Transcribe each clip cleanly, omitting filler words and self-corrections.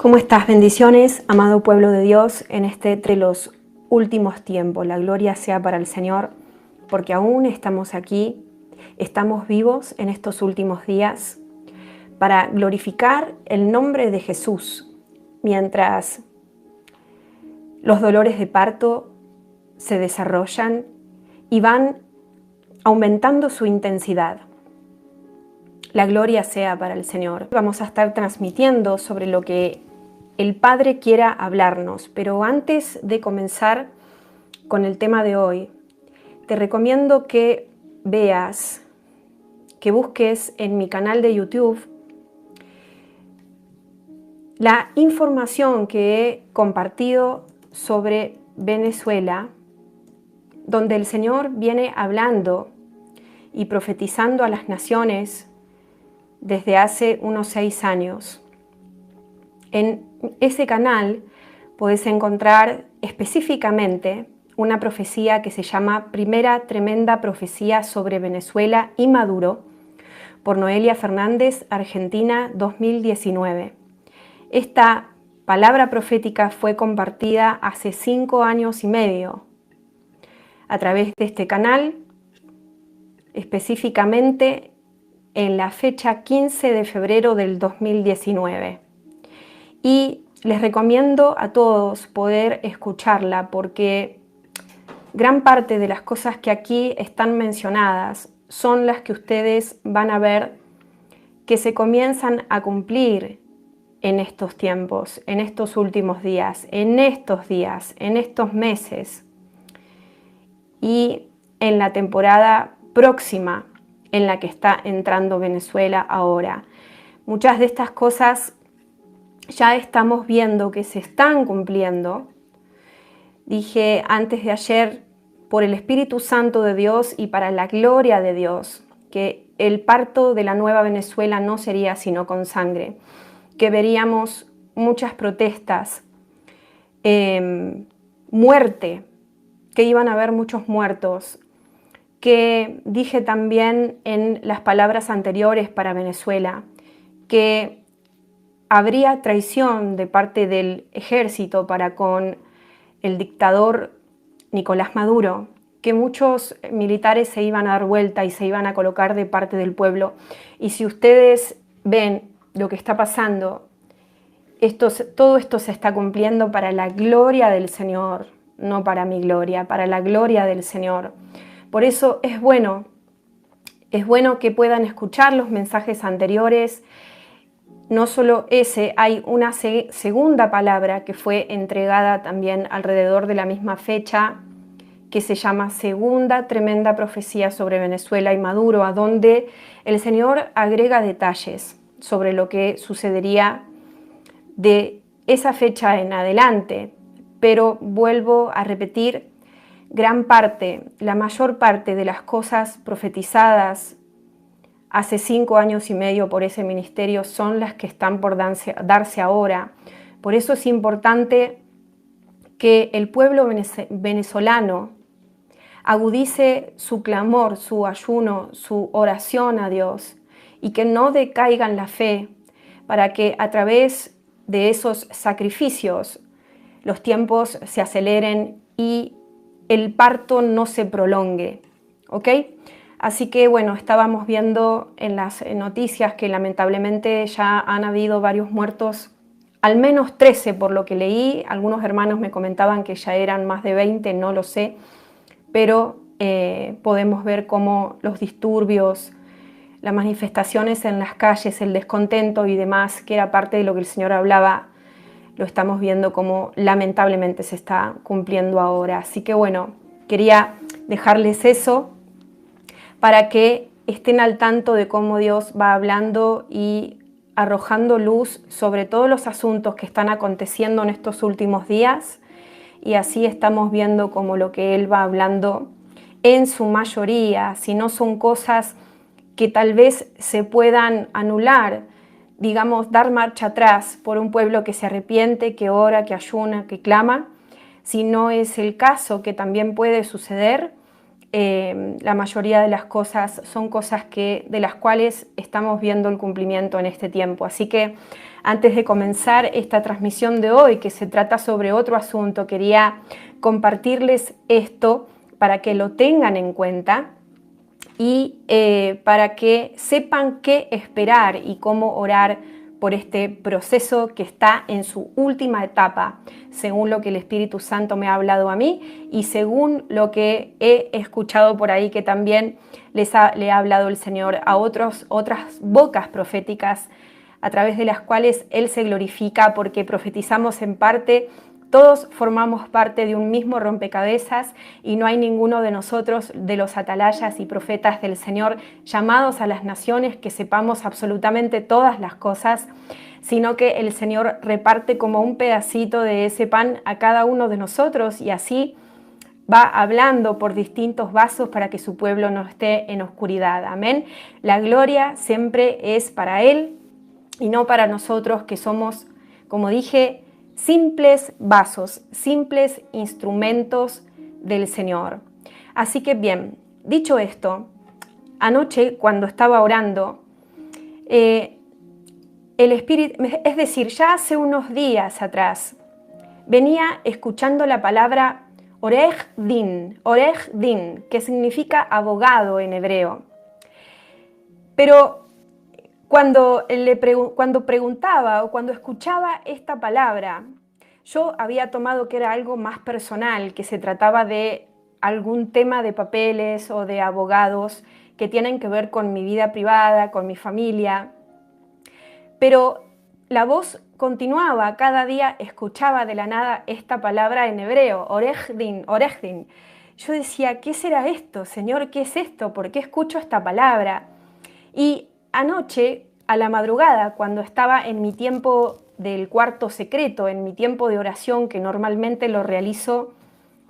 ¿Cómo estás? Bendiciones, amado pueblo de Dios, en de los últimos tiempos. La gloria sea para el Señor, porque aún estamos aquí, estamos vivos en estos últimos días para glorificar el nombre de Jesús, mientras los dolores de parto se desarrollan y van aumentando su intensidad. La gloria sea para el Señor. Vamos a estar transmitiendo sobre lo que el Padre quiera hablarnos, pero antes de comenzar con el tema de hoy, te recomiendo que veas, que busques en mi canal de YouTube la información que he compartido sobre Venezuela, donde el Señor viene hablando y profetizando a las naciones desde hace unos 6 años. En ese canal puedes encontrar específicamente una profecía que se llama Primera Tremenda Profecía sobre Venezuela y Maduro por Noelia Fernández, Argentina, 2019. Esta palabra profética fue compartida hace 5 años y medio a través de este canal, específicamente en la fecha 15 de febrero del 2019. Y les recomiendo a todos poder escucharla porque gran parte de las cosas que aquí están mencionadas son las que ustedes van a ver que se comienzan a cumplir en estos tiempos, en estos últimos días, en estos meses y en la temporada próxima en la que está entrando Venezuela ahora. Muchas de estas cosas ya estamos viendo que se están cumpliendo. Dije antes de ayer, por el Espíritu Santo de Dios y para la gloria de Dios, que el parto de la nueva Venezuela no sería sino con sangre, que veríamos muchas protestas, muerte, que iban a haber muchos muertos, que dije también en las palabras anteriores para Venezuela, que habría traición de parte del ejército para con el dictador Nicolás Maduro, que muchos militares se iban a dar vuelta y se iban a colocar de parte del pueblo. Y si ustedes ven lo que está pasando, todo esto se está cumpliendo para la gloria del Señor, no para mi gloria, para la gloria del Señor. Por eso es bueno que puedan escuchar los mensajes anteriores. No solo ese, hay una segunda palabra que fue entregada también alrededor de la misma fecha, que se llama Segunda Tremenda Profecía sobre Venezuela y Maduro, a donde el Señor agrega detalles sobre lo que sucedería de esa fecha en adelante. Pero vuelvo a repetir, la mayor parte de las cosas profetizadas hace 5 años y medio por ese ministerio son las que están por darse ahora. Por eso es importante que el pueblo venezolano agudice su clamor, su ayuno, su oración a Dios y que no decaiga en la fe para que a través de esos sacrificios los tiempos se aceleren y el parto no se prolongue, ¿ok? Así que bueno, estábamos viendo en las noticias que lamentablemente ya han habido varios muertos, al menos 13 por lo que leí. Algunos hermanos me comentaban que ya eran más de 20, no lo sé, pero podemos ver cómo los disturbios, las manifestaciones en las calles, el descontento y demás, que era parte de lo que el Señor hablaba, lo estamos viendo como lamentablemente se está cumpliendo ahora. Así que bueno, quería dejarles eso para que estén al tanto de cómo Dios va hablando y arrojando luz sobre todos los asuntos que están aconteciendo en estos últimos días, y así estamos viendo cómo lo que Él va hablando en su mayoría, si no son cosas que tal vez se puedan anular, digamos, dar marcha atrás por un pueblo que se arrepiente, que ora, que ayuna, que clama, si no es el caso, que también puede suceder, la mayoría de las cosas son cosas de las cuales estamos viendo el cumplimiento en este tiempo. Así que antes de comenzar esta transmisión de hoy, que se trata sobre otro asunto, quería compartirles esto para que lo tengan en cuenta y para que sepan qué esperar y cómo orar por este proceso que está en su última etapa, según lo que el Espíritu Santo me ha hablado a mí y según lo que he escuchado por ahí que también le ha hablado el Señor a otras bocas proféticas a través de las cuales Él se glorifica, porque profetizamos en parte. Todos formamos parte de un mismo rompecabezas y no hay ninguno de nosotros, de los atalayas y profetas del Señor, llamados a las naciones, que sepamos absolutamente todas las cosas, sino que el Señor reparte como un pedacito de ese pan a cada uno de nosotros y así va hablando por distintos vasos para que su pueblo no esté en oscuridad. Amén. La gloria siempre es para Él y no para nosotros, que somos, como dije, simples vasos, simples instrumentos del Señor. Así que bien, dicho esto, anoche cuando estaba orando, el Espíritu, es decir, ya hace unos días atrás, venía escuchando la palabra Orej Din, que significa abogado en hebreo. Pero cuando preguntaba o cuando escuchaba esta palabra, yo había tomado que era algo más personal, que se trataba de algún tema de papeles o de abogados que tienen que ver con mi vida privada, con mi familia. Pero la voz continuaba, cada día escuchaba de la nada esta palabra en hebreo, Orej Din. Yo decía, ¿qué será esto, Señor? ¿Qué es esto? ¿Por qué escucho esta palabra? Y anoche, a la madrugada, cuando estaba en mi tiempo del cuarto secreto, en mi tiempo de oración, que normalmente lo realizo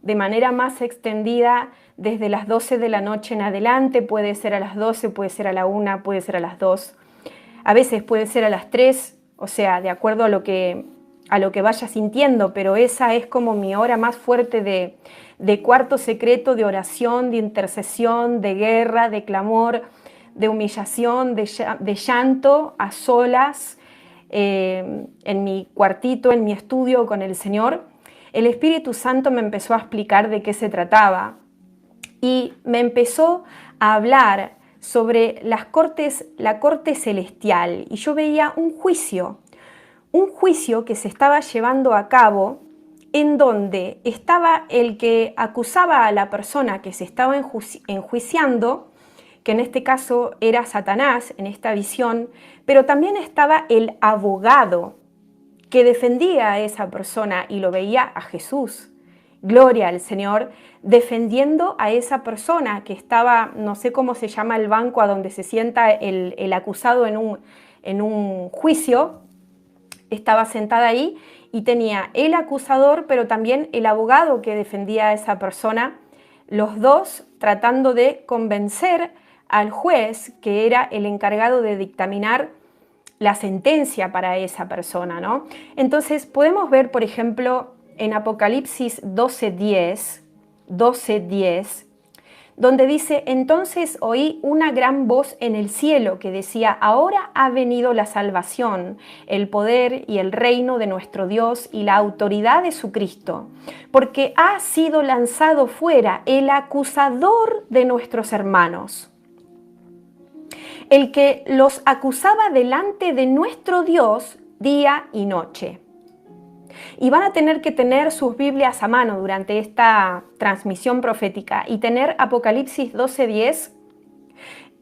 de manera más extendida desde las 12 de la noche en adelante, puede ser a las 12, puede ser a la 1, puede ser a las 2, a veces puede ser a las 3, o sea, de acuerdo a lo que vaya sintiendo, pero esa es como mi hora más fuerte de cuarto secreto, de oración, de intercesión, de guerra, de clamor, de humillación, de llanto a solas, en mi cuartito, en mi estudio con el Señor. El Espíritu Santo me empezó a explicar de qué se trataba y me empezó a hablar sobre la corte celestial, y yo veía un juicio que se estaba llevando a cabo, en donde estaba el que acusaba a la persona que se estaba enjuiciando, que en este caso era Satanás en esta visión, pero también estaba el abogado que defendía a esa persona y lo veía a Jesús. Gloria al Señor, defendiendo a esa persona que estaba, no sé cómo se llama el banco a donde se sienta el acusado en un juicio, estaba sentada ahí y tenía el acusador, pero también el abogado que defendía a esa persona, los dos tratando de convencer al juez, que era el encargado de dictaminar la sentencia para esa persona, ¿no? Entonces podemos ver, por ejemplo, en Apocalipsis 12:10, donde dice: entonces oí una gran voz en el cielo que decía, ahora ha venido la salvación, el poder y el reino de nuestro Dios y la autoridad de su Cristo, porque ha sido lanzado fuera el acusador de nuestros hermanos, el que los acusaba delante de nuestro Dios día y noche. Y van a tener que tener sus Biblias a mano durante esta transmisión profética y tener Apocalipsis 12:10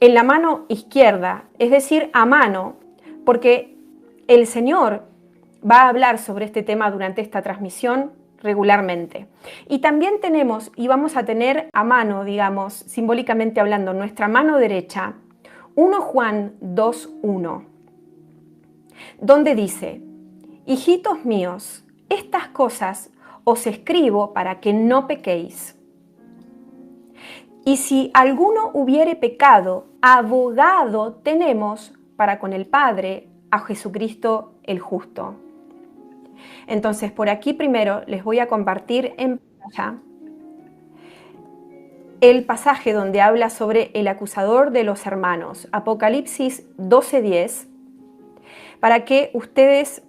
en la mano izquierda, es decir, a mano, porque el Señor va a hablar sobre este tema durante esta transmisión regularmente. Y también tenemos, y vamos a tener a mano, digamos, simbólicamente hablando, nuestra mano derecha, 1 Juan 2:1, donde dice: hijitos míos, estas cosas os escribo para que no pequéis. Y si alguno hubiere pecado, abogado tenemos para con el Padre, a Jesucristo el justo. Entonces, por aquí primero les voy a compartir en pantalla el pasaje donde habla sobre el acusador de los hermanos, Apocalipsis 12:10, para que ustedes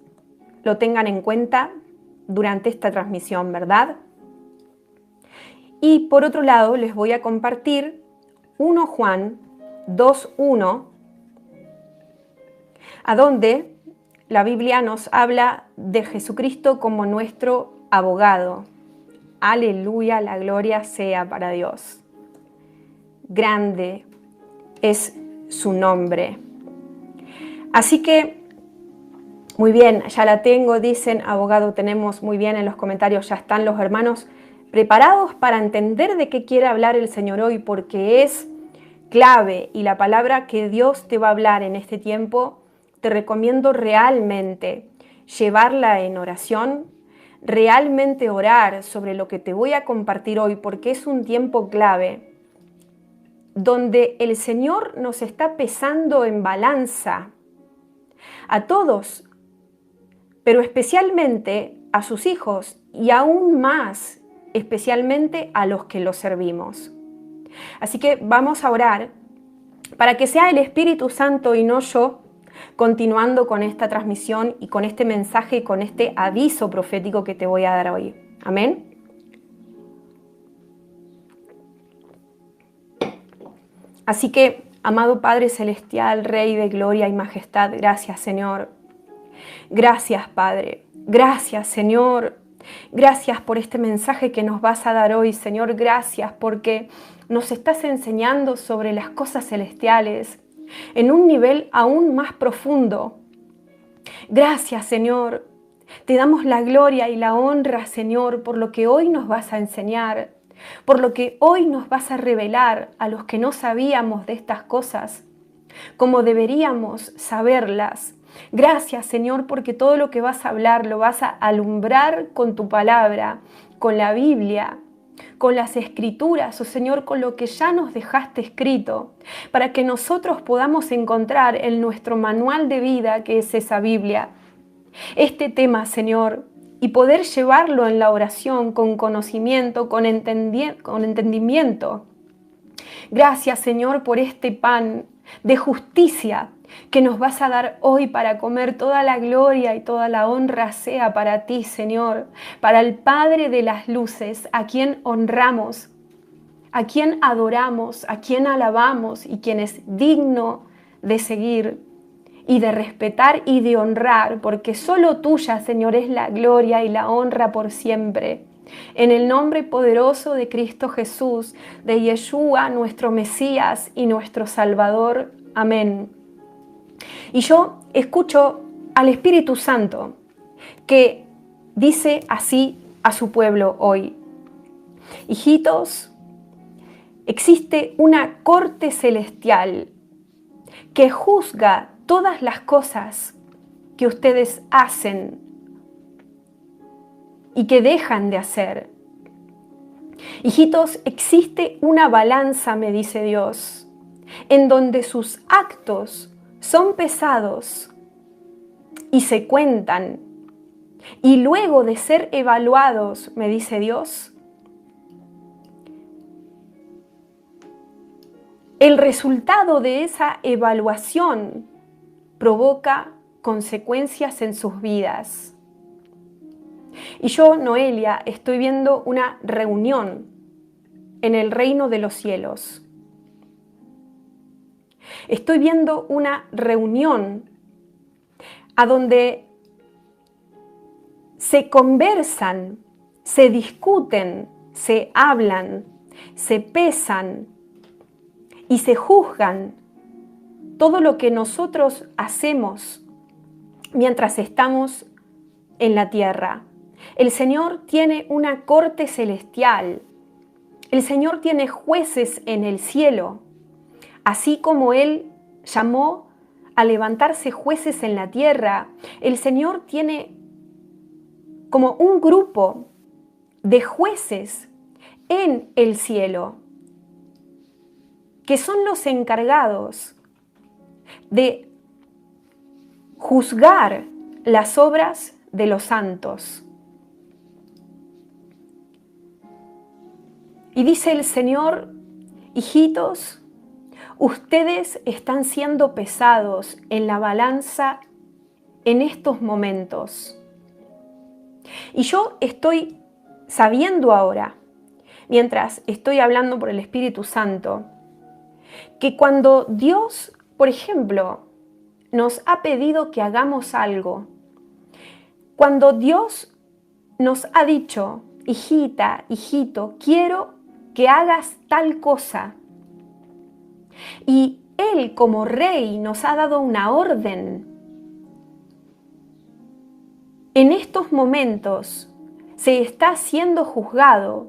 lo tengan en cuenta durante esta transmisión, ¿verdad? Y por otro lado, les voy a compartir 1 Juan 2:1, a donde la Biblia nos habla de Jesucristo como nuestro abogado. Aleluya, la gloria sea para Dios. Grande es su nombre. Así que, muy bien, ya la tengo, dicen, abogado, tenemos muy bien en los comentarios, ya están los hermanos preparados para entender de qué quiere hablar el Señor hoy, porque es clave y la palabra que Dios te va a hablar en este tiempo, te recomiendo realmente llevarla en oración, realmente orar sobre lo que te voy a compartir hoy, porque es un tiempo clave donde el Señor nos está pesando en balanza a todos, pero especialmente a sus hijos y aún más especialmente a los que los servimos. Así que vamos a orar para que sea el Espíritu Santo y no yo continuando con esta transmisión y con este mensaje y con este aviso profético que te voy a dar hoy. Amén. Así que, amado Padre Celestial, Rey de gloria y majestad, gracias, Señor. Gracias, Padre. Gracias, Señor. Gracias por este mensaje que nos vas a dar hoy, Señor. Gracias porque nos estás enseñando sobre las cosas celestiales en un nivel aún más profundo. Gracias, Señor. Te damos la gloria y la honra, Señor, por lo que hoy nos vas a enseñar, por lo que hoy nos vas a revelar a los que no sabíamos de estas cosas, como deberíamos saberlas. Gracias, Señor, porque todo lo que vas a hablar lo vas a alumbrar con tu palabra, con la Biblia, con las Escrituras, oh Señor, con lo que ya nos dejaste escrito, para que nosotros podamos encontrar en nuestro manual de vida, que es esa Biblia, este tema, Señor, y poder llevarlo en la oración con conocimiento, con entendimiento. Gracias, Señor, por este pan de justicia que nos vas a dar hoy para comer. Toda la gloria y toda la honra sea para ti, Señor, para el Padre de las luces, a quien honramos, a quien adoramos, a quien alabamos y quien es digno de seguir y de respetar y de honrar, porque solo tuya, Señor, es la gloria y la honra por siempre. En el nombre poderoso de Cristo Jesús, de Yeshua, nuestro Mesías y nuestro Salvador. Amén. Y yo escucho al Espíritu Santo que dice así a su pueblo hoy: hijitos, existe una corte celestial que juzga todas las cosas que ustedes hacen y que dejan de hacer. Hijitos, existe una balanza, me dice Dios, en donde sus actos son pesados y se cuentan. Y luego de ser evaluados, me dice Dios, el resultado de esa evaluación provoca consecuencias en sus vidas. Y yo, Noelia, estoy viendo una reunión en el reino de los cielos. Estoy viendo una reunión a donde se conversan, se discuten, se hablan, se pesan y se juzgan todo lo que nosotros hacemos mientras estamos en la tierra. El Señor tiene una corte celestial. El Señor tiene jueces en el cielo, así como Él llamó a levantarse jueces en la tierra. El Señor tiene como un grupo de jueces en el cielo, que son los encargados de juzgar las obras de los santos. Y dice el Señor Hijitos, ustedes están siendo pesados en la balanza en estos momentos. Y yo estoy sabiendo ahora, mientras estoy hablando por el Espíritu Santo, que cuando Dios, por ejemplo, nos ha pedido que hagamos algo, cuando Dios nos ha dicho, hijita, hijito, quiero que hagas tal cosa, y Él como Rey nos ha dado una orden, en estos momentos se está siendo juzgado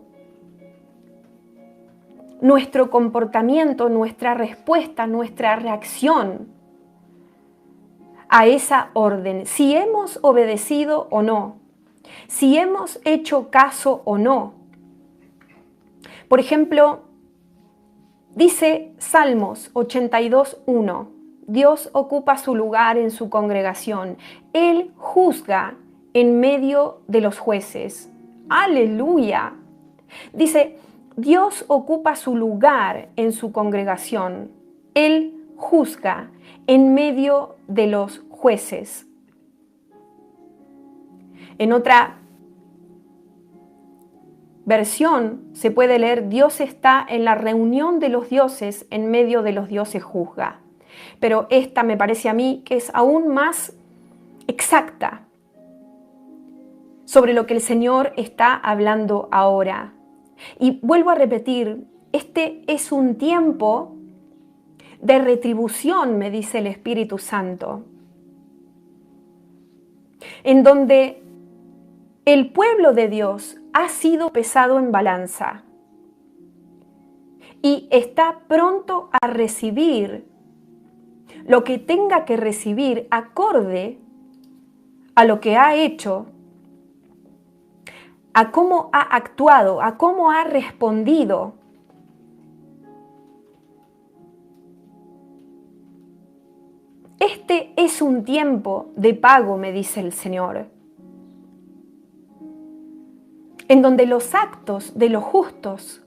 nuestro comportamiento, nuestra respuesta, nuestra reacción a esa orden, si hemos obedecido o no, si hemos hecho caso o no. Por ejemplo, dice Salmos 82:1, Dios ocupa su lugar en su congregación, Él juzga en medio de los jueces. ¡Aleluya! Dice, Dios ocupa su lugar en su congregación. Él juzga en medio de los jueces. En otra versión se puede leer, Dios está en la reunión de los dioses, en medio de los dioses juzga. Pero esta me parece a mí que es aún más exacta sobre lo que el Señor está hablando ahora. Y vuelvo a repetir, este es un tiempo de retribución, me dice el Espíritu Santo, en donde el pueblo de Dios ha sido pesado en balanza y está pronto a recibir lo que tenga que recibir acorde a lo que ha hecho, a cómo ha actuado, a cómo ha respondido. Este es un tiempo de pago, me dice el Señor, en donde los actos de los justos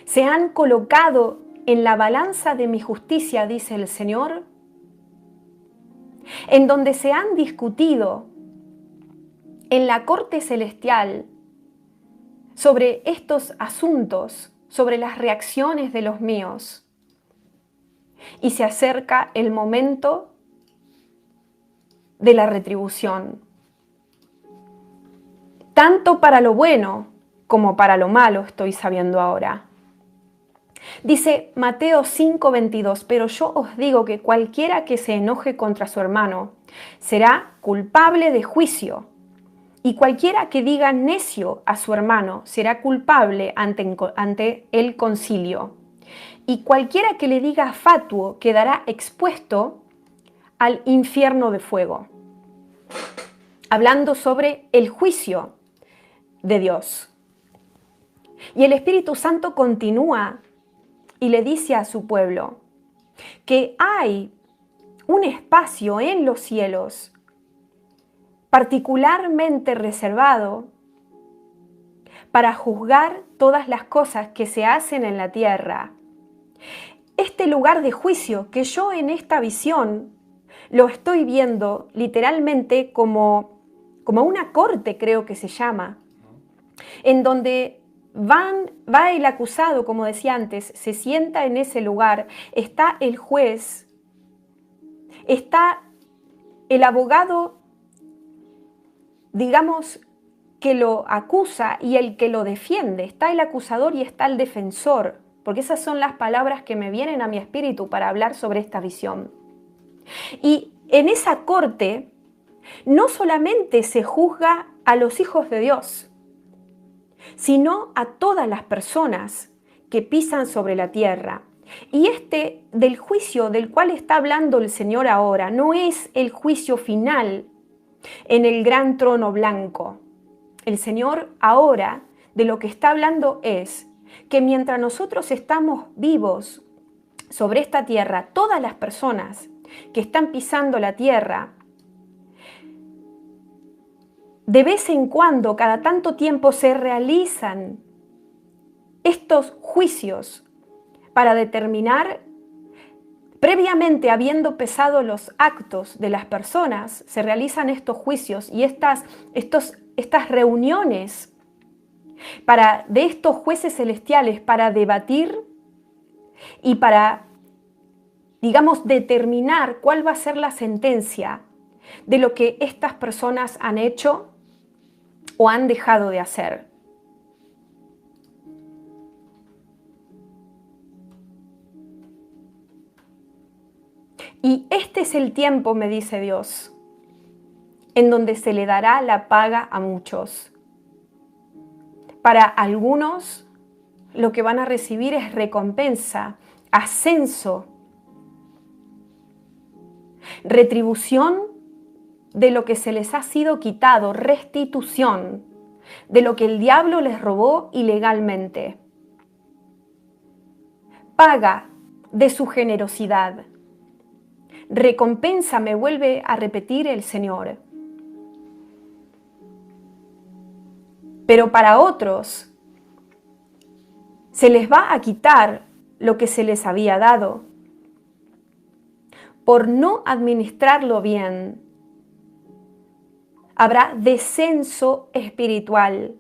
se han colocado en la balanza de mi justicia, dice el Señor, en donde se han discutido en la corte celestial sobre estos asuntos, sobre las reacciones de los míos. Y se acerca el momento de la retribución, tanto para lo bueno como para lo malo, estoy sabiendo ahora. Dice Mateo 5:22, pero yo os digo que cualquiera que se enoje contra su hermano será culpable de juicio, y cualquiera que diga necio a su hermano será culpable ante el concilio. Y cualquiera que le diga fatuo quedará expuesto al infierno de fuego. Hablando sobre el juicio de Dios. Y el Espíritu Santo continúa y le dice a su pueblo que hay un espacio en los cielos particularmente reservado para juzgar todas las cosas que se hacen en la tierra. Este lugar de juicio que yo en esta visión lo estoy viendo literalmente como una corte, creo que se llama, en donde va el acusado, como decía antes, se sienta en ese lugar, está el juez, está el abogado, digamos, que lo acusa y el que lo defiende, está el acusador y está el defensor, porque esas son las palabras que me vienen a mi espíritu para hablar sobre esta visión. Y en esa corte no solamente se juzga a los hijos de Dios, sino a todas las personas que pisan sobre la tierra. Y del juicio del cual está hablando el Señor ahora no es el juicio final en el gran trono blanco. El Señor ahora de lo que está hablando es que mientras nosotros estamos vivos sobre esta tierra, todas las personas que están pisando la tierra, de vez en cuando, cada tanto tiempo, se realizan estos juicios para determinar, previamente habiendo pesado los actos de las personas, se realizan estos juicios y estas reuniones de estos jueces celestiales para debatir y para, digamos, determinar cuál va a ser la sentencia de lo que estas personas han hecho o han dejado de hacer. Y este es el tiempo, me dice Dios, en donde se le dará la paga a muchos. Para algunos, lo que van a recibir es recompensa, ascenso, retribución de lo que se les ha sido quitado, restitución de lo que el diablo les robó ilegalmente. Paga de su generosidad. Recompensa, me vuelve a repetir el Señor. Pero para otros se les va a quitar lo que se les había dado por no administrarlo bien. Habrá descenso espiritual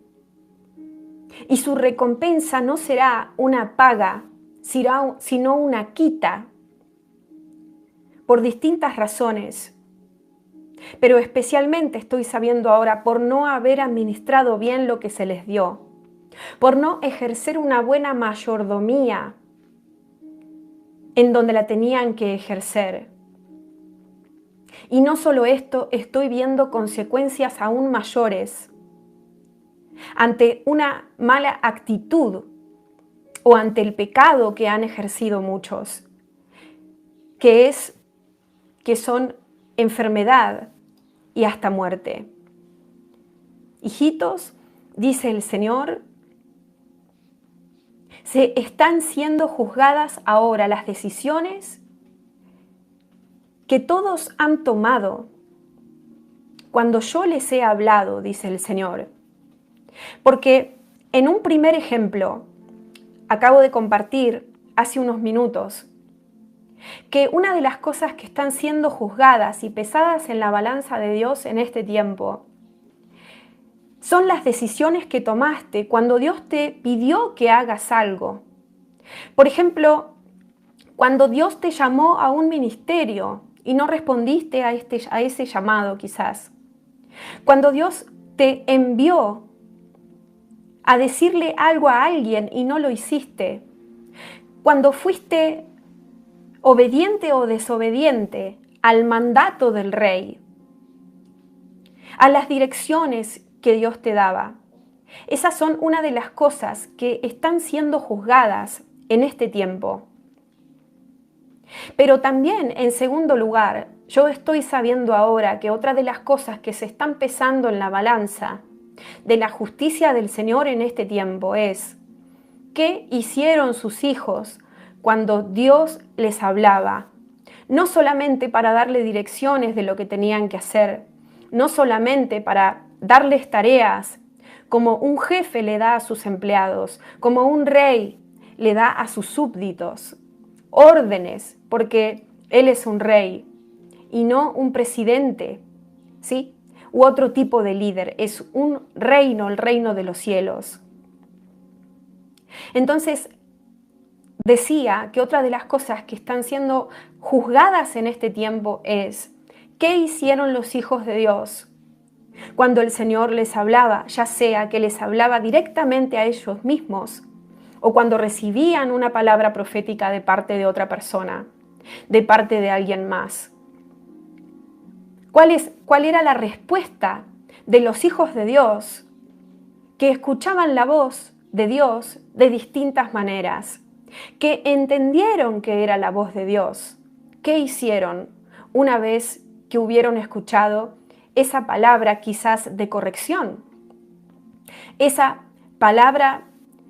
y su recompensa no será una paga, sino una quita por distintas razones. Pero especialmente estoy sabiendo ahora por no haber administrado bien lo que se les dio, por no ejercer una buena mayordomía en donde la tenían que ejercer. Y no solo esto, estoy viendo consecuencias aún mayores ante una mala actitud o ante el pecado que han ejercido muchos, que son enfermedad y hasta muerte. Hijitos, dice el Señor, se están siendo juzgadas ahora las decisiones que todos han tomado cuando yo les he hablado, dice el Señor. Porque en un primer ejemplo, acabo de compartir hace unos minutos, que una de las cosas que están siendo juzgadas y pesadas en la balanza de Dios en este tiempo son las decisiones que tomaste cuando Dios te pidió que hagas algo. Por ejemplo, cuando Dios te llamó a un ministerio y no respondiste a ese llamado quizás. Cuando Dios te envió a decirle algo a alguien y no lo hiciste. Cuando fuiste obediente o desobediente al mandato del rey, a las direcciones que Dios te daba. Esas son una de las cosas que están siendo juzgadas en este tiempo. Pero también, en segundo lugar, yo estoy sabiendo ahora que otra de las cosas que se están pesando en la balanza de la justicia del Señor en este tiempo es ¿qué hicieron sus hijos cuando Dios les hablaba? No solamente para darle direcciones de lo que tenían que hacer, no solamente para darles tareas como un jefe le da a sus empleados, como un rey le da a sus súbditos, órdenes, porque Él es un rey y no un presidente, ¿sí? U otro tipo de líder, es un reino, el reino de los cielos. Entonces, decía que otra de las cosas que están siendo juzgadas en este tiempo es ¿qué hicieron los hijos de Dios cuando el Señor les hablaba? Ya sea que les hablaba directamente a ellos mismos o cuando recibían una palabra profética de parte de otra persona, de parte de alguien más. ¿Cuál era la respuesta de los hijos de Dios que escuchaban la voz de Dios de distintas maneras? Que entendieron que era la voz de Dios. ¿Qué hicieron una vez que hubieron escuchado esa palabra quizás de corrección? Esa palabra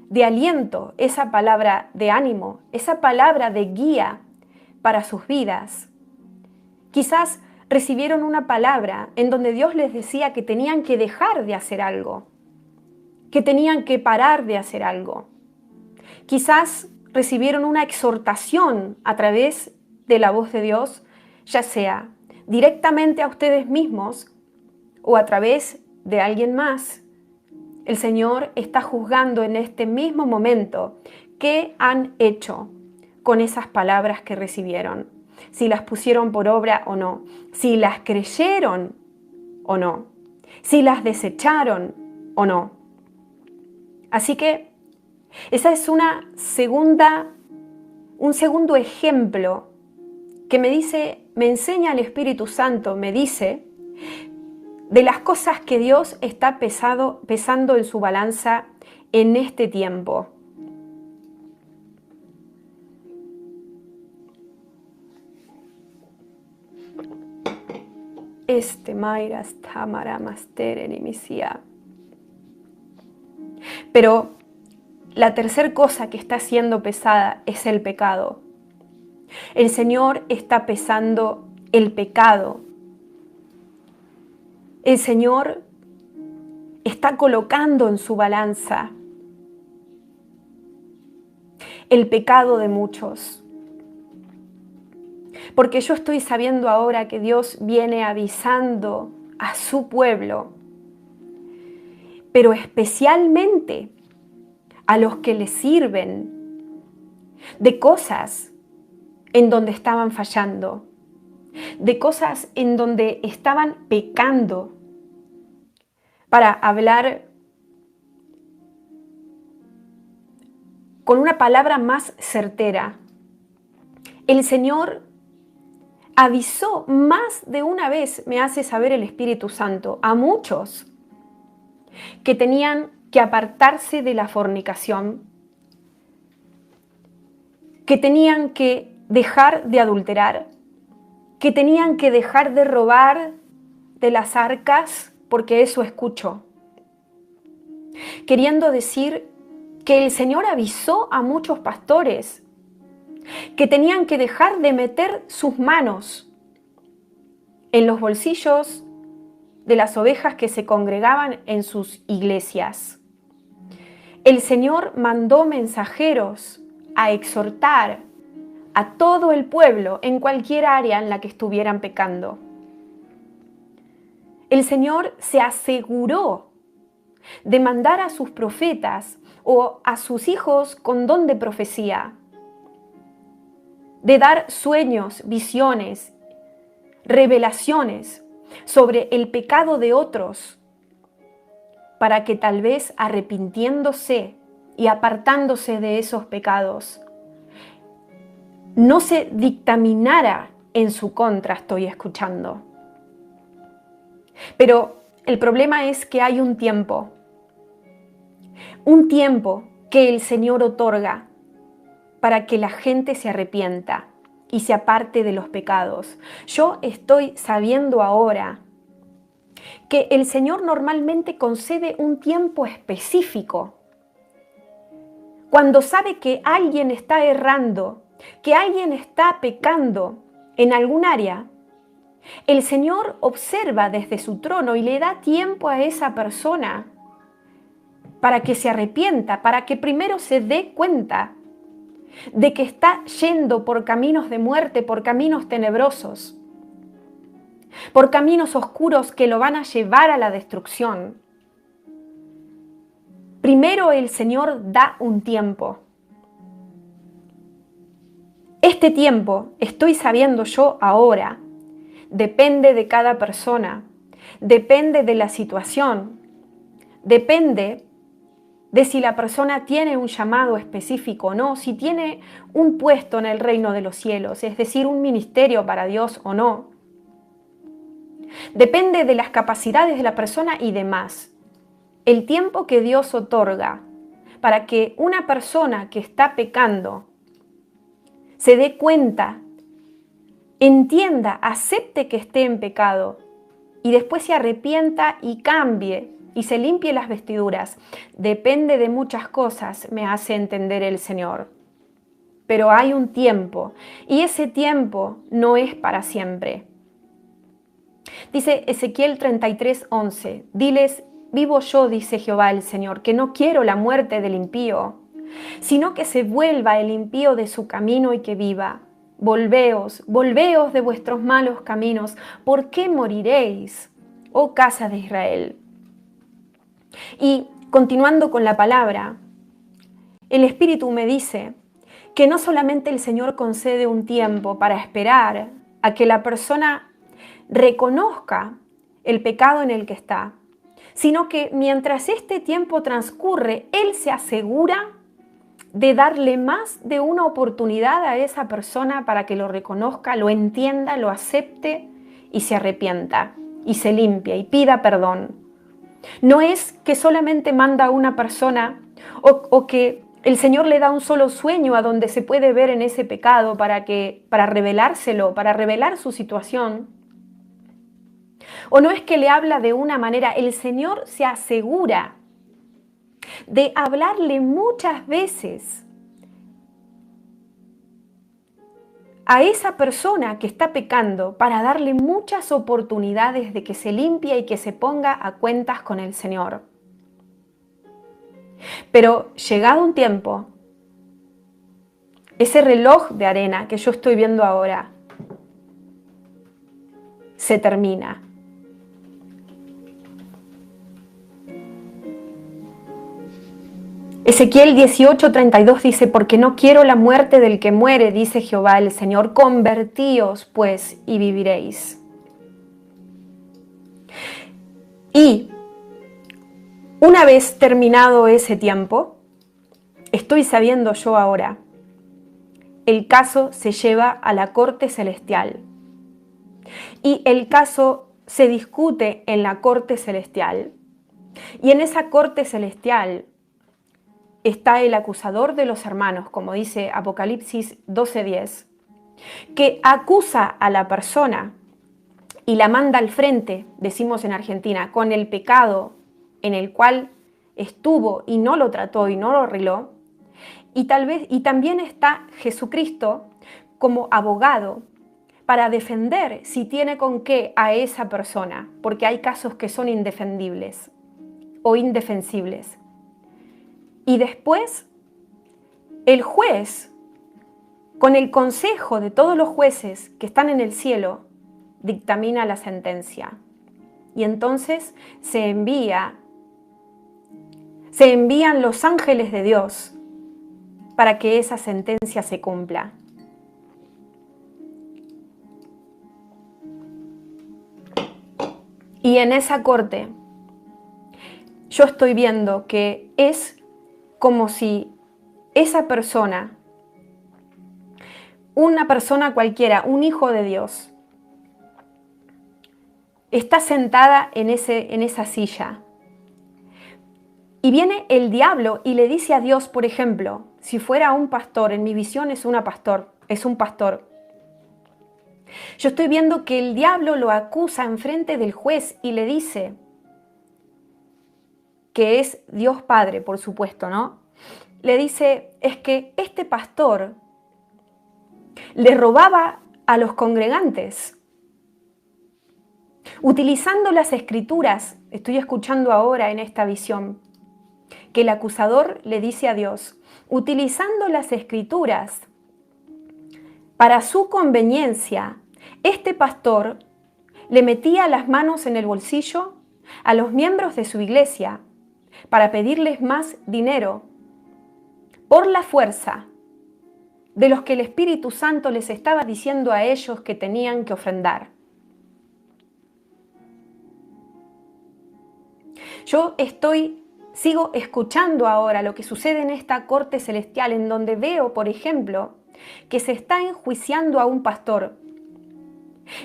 de aliento, esa palabra de ánimo, esa palabra de guía para sus vidas. Quizás recibieron una palabra en donde Dios les decía que tenían que dejar de hacer algo, que tenían que parar de hacer algo. Quizás recibieron una exhortación a través de la voz de Dios, ya sea directamente a ustedes mismos o a través de alguien más. El Señor está juzgando en este mismo momento qué han hecho con esas palabras que recibieron, si las pusieron por obra o no, si las creyeron o no, si las desecharon o no. Así que esa es un segundo ejemplo que me enseña el Espíritu Santo, me dice de las cosas que Dios está pesando en su balanza en este tiempo. Mairas Tamara Master Enemisia. Pero la tercera cosa que está siendo pesada es el pecado. El Señor está pesando el pecado. El Señor está colocando en su balanza el pecado de muchos. Porque yo estoy sabiendo ahora que Dios viene avisando a su pueblo, pero especialmente a los que le sirven, de cosas en donde estaban fallando, de cosas en donde estaban pecando, para hablar con una palabra más certera. El Señor avisó más de una vez, me hace saber el Espíritu Santo, a muchos que tenían que apartarse de la fornicación, que tenían que dejar de adulterar, que tenían que dejar de robar de las arcas, porque eso escucho. Queriendo decir que el Señor avisó a muchos pastores que tenían que dejar de meter sus manos en los bolsillos de las ovejas que se congregaban en sus iglesias. El Señor mandó mensajeros a exhortar a todo el pueblo en cualquier área en la que estuvieran pecando. El Señor se aseguró de mandar a sus profetas o a sus hijos con don de profecía, de dar sueños, visiones, revelaciones sobre el pecado de otros, para que tal vez arrepintiéndose y apartándose de esos pecados, no se dictaminara en su contra, estoy escuchando. Pero el problema es que hay un tiempo que el Señor otorga para que la gente se arrepienta y se aparte de los pecados. Yo estoy sabiendo ahora que el Señor normalmente concede un tiempo específico. Cuando sabe que alguien está errando, que alguien está pecando en algún área, el Señor observa desde su trono y le da tiempo a esa persona para que se arrepienta, para que primero se dé cuenta de que está yendo por caminos de muerte, por caminos tenebrosos, por caminos oscuros que lo van a llevar a la destrucción. Primero el Señor da un tiempo. Este tiempo, estoy sabiendo yo ahora, depende de cada persona, depende de la situación, depende de si la persona tiene un llamado específico o no, si tiene un puesto en el reino de los cielos, es decir, un ministerio para Dios o no. Depende de las capacidades de la persona y demás. El tiempo que Dios otorga para que una persona que está pecando se dé cuenta, entienda, acepte que esté en pecado y después se arrepienta y cambie y se limpie las vestiduras. Depende de muchas cosas, me hace entender el Señor. Pero hay un tiempo y ese tiempo no es para siempre. Dice Ezequiel 33:11, diles, vivo yo, dice Jehová el Señor, que no quiero la muerte del impío, sino que se vuelva el impío de su camino y que viva. Volveos, volveos de vuestros malos caminos. ¿Por qué moriréis, oh casa de Israel? Y continuando con la palabra, el Espíritu me dice que no solamente el Señor concede un tiempo para esperar a que la persona reconozca el pecado en el que está, sino que mientras este tiempo transcurre, Él se asegura de darle más de una oportunidad a esa persona para que lo reconozca, lo entienda, lo acepte y se arrepienta y se limpie y pida perdón. No es que solamente manda a una persona o que el Señor le da un solo sueño a donde se puede ver en ese pecado para revelárselo, para revelar su situación. O no es que le habla de una manera, el Señor se asegura de hablarle muchas veces a esa persona que está pecando para darle muchas oportunidades de que se limpie y que se ponga a cuentas con el Señor. Pero llegado un tiempo, ese reloj de arena que yo estoy viendo ahora se termina. Ezequiel 18:32 dice, porque no quiero la muerte del que muere, dice Jehová el Señor, convertíos pues y viviréis. Y una vez terminado ese tiempo, estoy sabiendo yo ahora, el caso se lleva a la corte celestial. Y el caso se discute en la corte celestial. Y en esa corte celestial está el acusador de los hermanos, como dice Apocalipsis 12:10, que acusa a la persona y la manda al frente, decimos en Argentina, con el pecado en el cual estuvo y no lo trató y no lo arregló. Y también está Jesucristo como abogado para defender si tiene con qué a esa persona, porque hay casos que son indefendibles o indefensibles. Y después, el juez, con el consejo de todos los jueces que están en el cielo, dictamina la sentencia. Y entonces se envían los ángeles de Dios para que esa sentencia se cumpla. Y en esa corte, yo estoy viendo que es como si esa persona, una persona cualquiera, un hijo de Dios, está sentada en esa silla. Y viene el diablo y le dice a Dios, por ejemplo, si fuera un pastor, en mi visión es un pastor. Yo estoy viendo que el diablo lo acusa enfrente del juez y le dice, que es Dios Padre, por supuesto, ¿no? Le dice, es que este pastor le robaba a los congregantes. Utilizando las escrituras, estoy escuchando ahora en esta visión, que el acusador le dice a Dios, utilizando las escrituras para su conveniencia, este pastor le metía las manos en el bolsillo a los miembros de su iglesia para pedirles más dinero por la fuerza de los que el Espíritu Santo les estaba diciendo a ellos que tenían que ofrendar. Yo sigo escuchando ahora lo que sucede en esta corte celestial, en donde veo, por ejemplo, que se está enjuiciando a un pastor.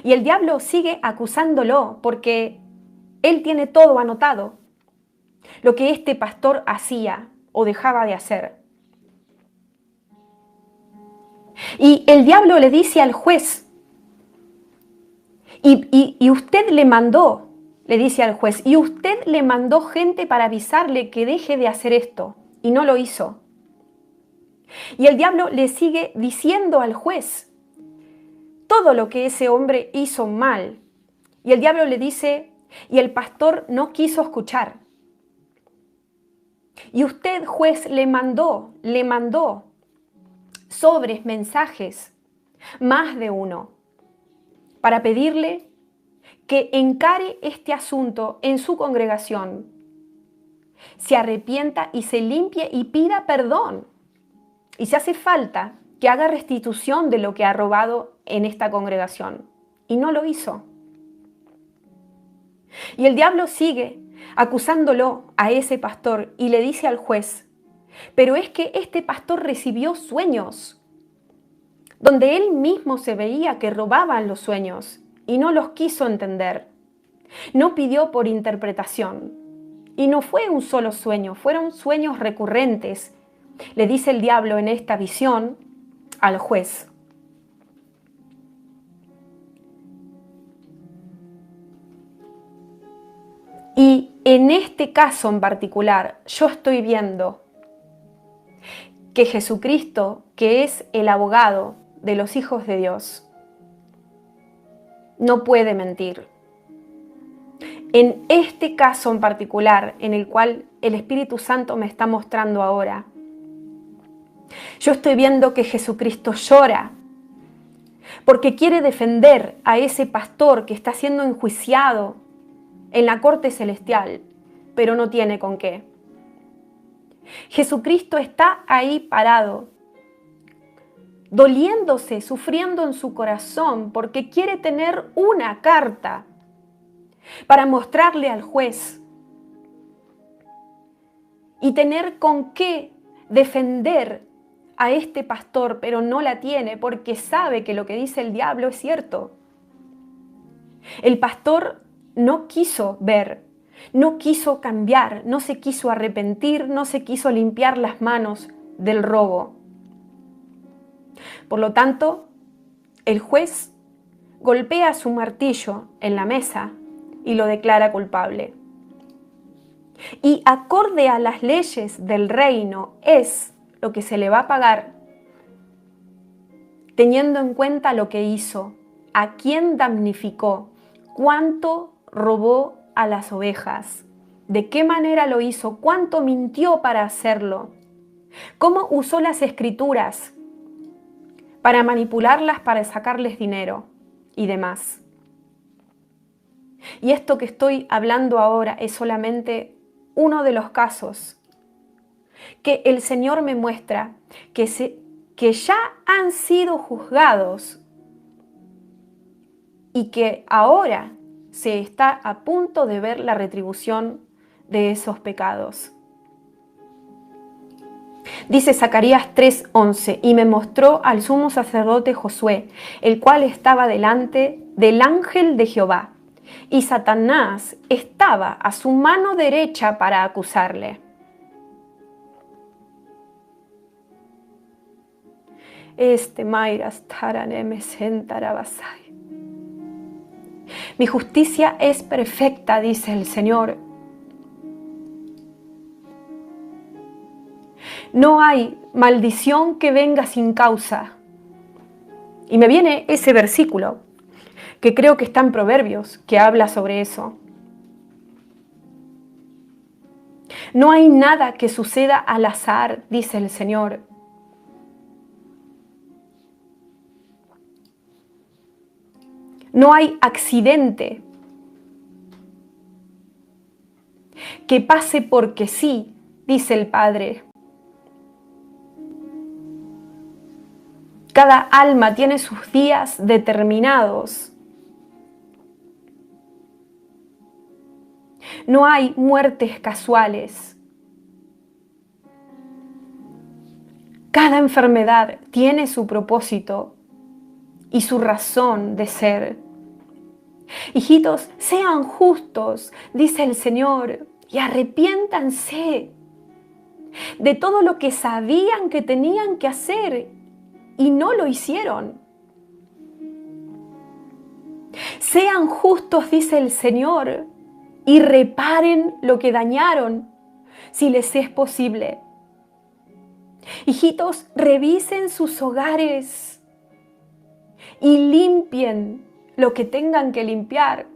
Y el diablo sigue acusándolo porque él tiene todo anotado, lo que este pastor hacía o dejaba de hacer. Y el diablo le dice al juez, y usted le mandó, le dice al juez, y usted le mandó gente para avisarle que deje de hacer esto, y no lo hizo. Y el diablo le sigue diciendo al juez todo lo que ese hombre hizo mal. Y el diablo le dice, y el pastor no quiso escuchar. Y usted, juez, le mandó sobres, mensajes, más de uno, para pedirle que encare este asunto en su congregación, se arrepienta y se limpie y pida perdón. Y si hace falta, que haga restitución de lo que ha robado en esta congregación. Y no lo hizo. Y el diablo sigue acusándolo a ese pastor y le dice al juez, pero es que este pastor recibió sueños, donde él mismo se veía que robaban los sueños y no los quiso entender. No pidió por interpretación. Y no fue un solo sueño, fueron sueños recurrentes, le dice el diablo en esta visión al juez. Y en este caso en particular, yo estoy viendo que Jesucristo, que es el abogado de los hijos de Dios, no puede mentir. En este caso en particular, en el cual el Espíritu Santo me está mostrando ahora, yo estoy viendo que Jesucristo llora porque quiere defender a ese pastor que está siendo enjuiciado en la corte celestial, pero no tiene con qué. Jesucristo está ahí parado, doliéndose, sufriendo en su corazón, porque quiere tener una carta para mostrarle al juez y tener con qué defender a este pastor, pero no la tiene porque sabe que lo que dice el diablo es cierto. El pastor no quiso ver, no quiso cambiar, no se quiso arrepentir, no se quiso limpiar las manos del robo. Por lo tanto, el juez golpea su martillo en la mesa y lo declara culpable. Y acorde a las leyes del reino es lo que se le va a pagar, teniendo en cuenta lo que hizo, a quién damnificó, cuánto robó a las ovejas, de qué manera lo hizo, cuánto mintió para hacerlo, cómo usó las escrituras para manipularlas, para sacarles dinero y demás. Y esto que estoy hablando ahora es solamente uno de los casos que el Señor me muestra que ya han sido juzgados y que ahora se está a punto de ver la retribución de esos pecados. Dice Zacarías 3:11, y me mostró al sumo sacerdote Josué, el cual estaba delante del ángel de Jehová, y Satanás estaba a su mano derecha para acusarle. Mi justicia es perfecta, dice el Señor. No hay maldición que venga sin causa. Y me viene ese versículo, que creo que está en Proverbios, que habla sobre eso. No hay nada que suceda al azar, dice el Señor. No hay accidente que pase porque sí, dice el Padre. Cada alma tiene sus días determinados. No hay muertes casuales. Cada enfermedad tiene su propósito y su razón de ser. Hijitos, sean justos, dice el Señor, y arrepiéntanse de todo lo que sabían que tenían que hacer y no lo hicieron. Sean justos, dice el Señor, y reparen lo que dañaron, si les es posible. Hijitos, revisen sus hogares y limpien lo que tengan que limpiar,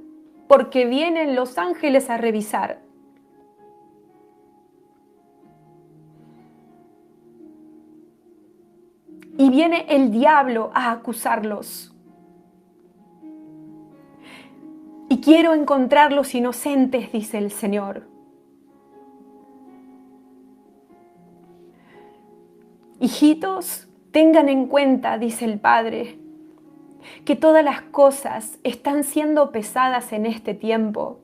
porque vienen los ángeles a revisar. y viene el diablo a acusarlos. Y quiero encontrarlos inocentes, dice el Señor. Hijitos, tengan en cuenta, dice el Padre, que todas las cosas están siendo pesadas en este tiempo,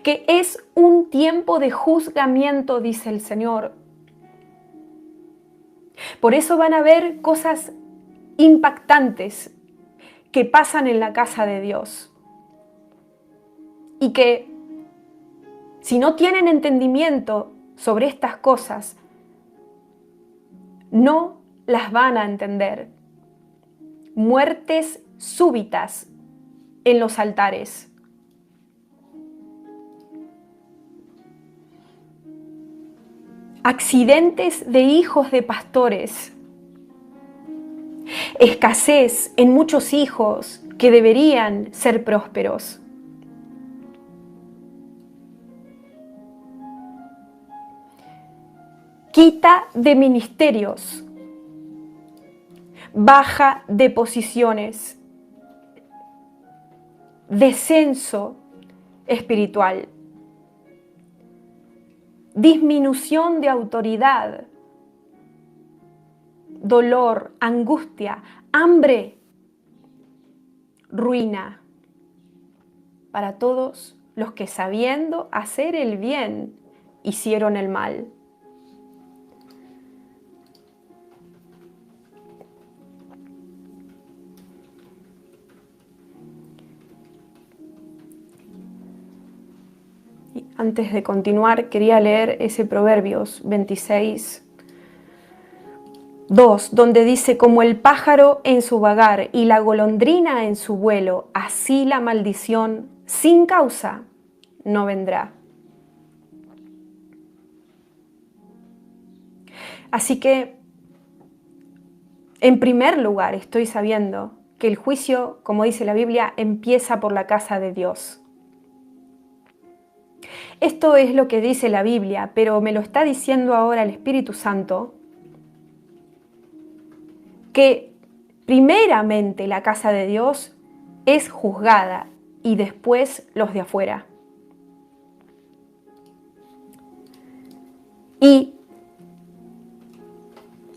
que es un tiempo de juzgamiento, dice el Señor. Por eso van a ver cosas impactantes que pasan en la casa de Dios y que si no tienen entendimiento sobre estas cosas, no las van a entender. Muertes súbitas en los altares. Accidentes de hijos de pastores. Escasez en muchos hijos que deberían ser prósperos. Quita de ministerios. Baja de posiciones. Descenso espiritual. Disminución de autoridad. Dolor, angustia, hambre, ruina para todos los que sabiendo hacer el bien hicieron el mal. Y antes de continuar, quería leer ese Proverbios 26, 2, donde dice: como el pájaro en su vagar y la golondrina en su vuelo, así la maldición sin causa no vendrá. Así que, en primer lugar, estoy sabiendo que el juicio, como dice la Biblia, empieza por la casa de Dios. Esto es lo que dice la Biblia, pero me lo está diciendo ahora el Espíritu Santo, que primeramente la casa de Dios es juzgada y después los de afuera. Y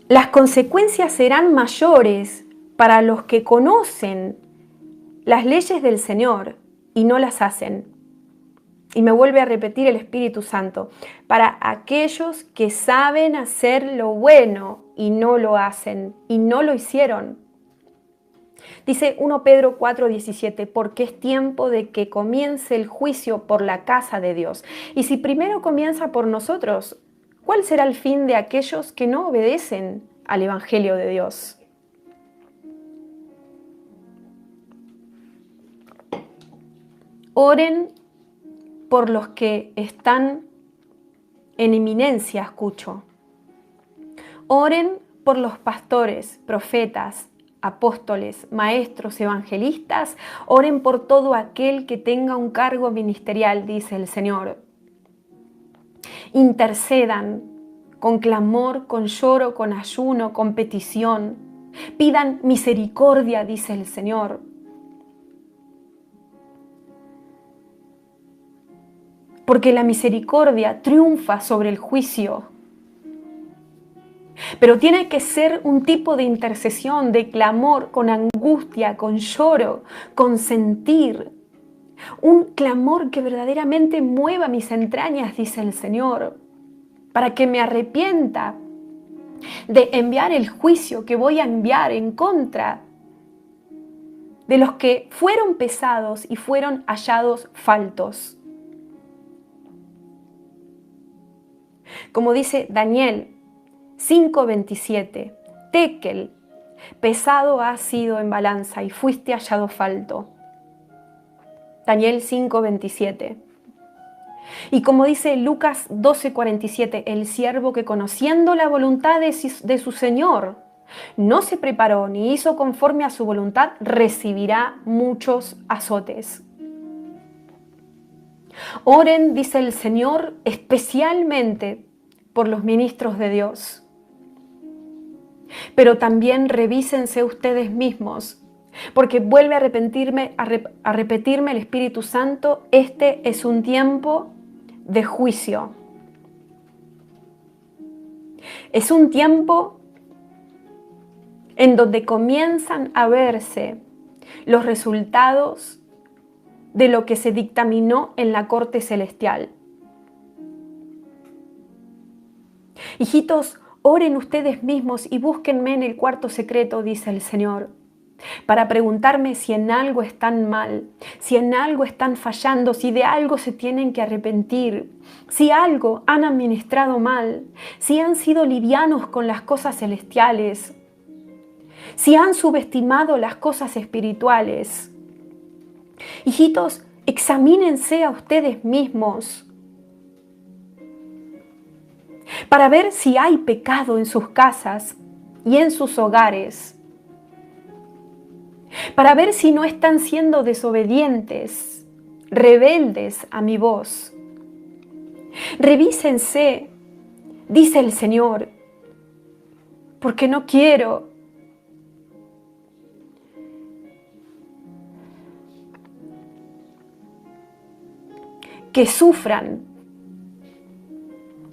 las consecuencias serán mayores para los que conocen las leyes del Señor y no las hacen. Y me vuelve a repetir el Espíritu Santo: para aquellos que saben hacer lo bueno y no lo hacen, y no lo hicieron. Dice 1 Pedro 4:17, porque es tiempo de que comience el juicio por la casa de Dios. Y si primero comienza por nosotros, ¿cuál será el fin de aquellos que no obedecen al Evangelio de Dios? Oren por los que están en inminencia, escucho. Oren por los pastores, profetas, apóstoles, maestros, evangelistas. Oren por todo aquel que tenga un cargo ministerial, dice el Señor. Intercedan con clamor, con lloro, con ayuno, con petición. Pidan misericordia, dice el Señor. Porque la misericordia triunfa sobre el juicio. Pero tiene que ser un tipo de intercesión, de clamor, con angustia, con lloro, con sentir. Un clamor que verdaderamente mueva mis entrañas, dice el Señor, para que me arrepienta de enviar el juicio que voy a enviar en contra de los que fueron pesados y fueron hallados faltos. Como dice Daniel 5:27, Tekel, pesado has sido en balanza y fuiste hallado falto. Daniel 5:27. Y como dice Lucas 12:47, el siervo que conociendo la voluntad de su Señor no se preparó ni hizo conforme a su voluntad, recibirá muchos azotes. Oren, dice el Señor, especialmente por los ministros de Dios. Pero también revísense ustedes mismos, porque vuelve a repetirme el Espíritu Santo, este es un tiempo de juicio. Es un tiempo en donde comienzan a verse los resultados de lo que se dictaminó en la corte celestial. Hijitos, oren ustedes mismos y búsquenme en el cuarto secreto, dice el Señor, para preguntarme si en algo están mal, si en algo están fallando, si de algo se tienen que arrepentir, si algo han administrado mal, si han sido livianos con las cosas celestiales, si han subestimado las cosas espirituales. Hijitos, examínense a ustedes mismos para ver si hay pecado en sus casas y en sus hogares, para ver si no están siendo desobedientes, rebeldes a mi voz. Revísense, dice el Señor, porque no quiero que sufran,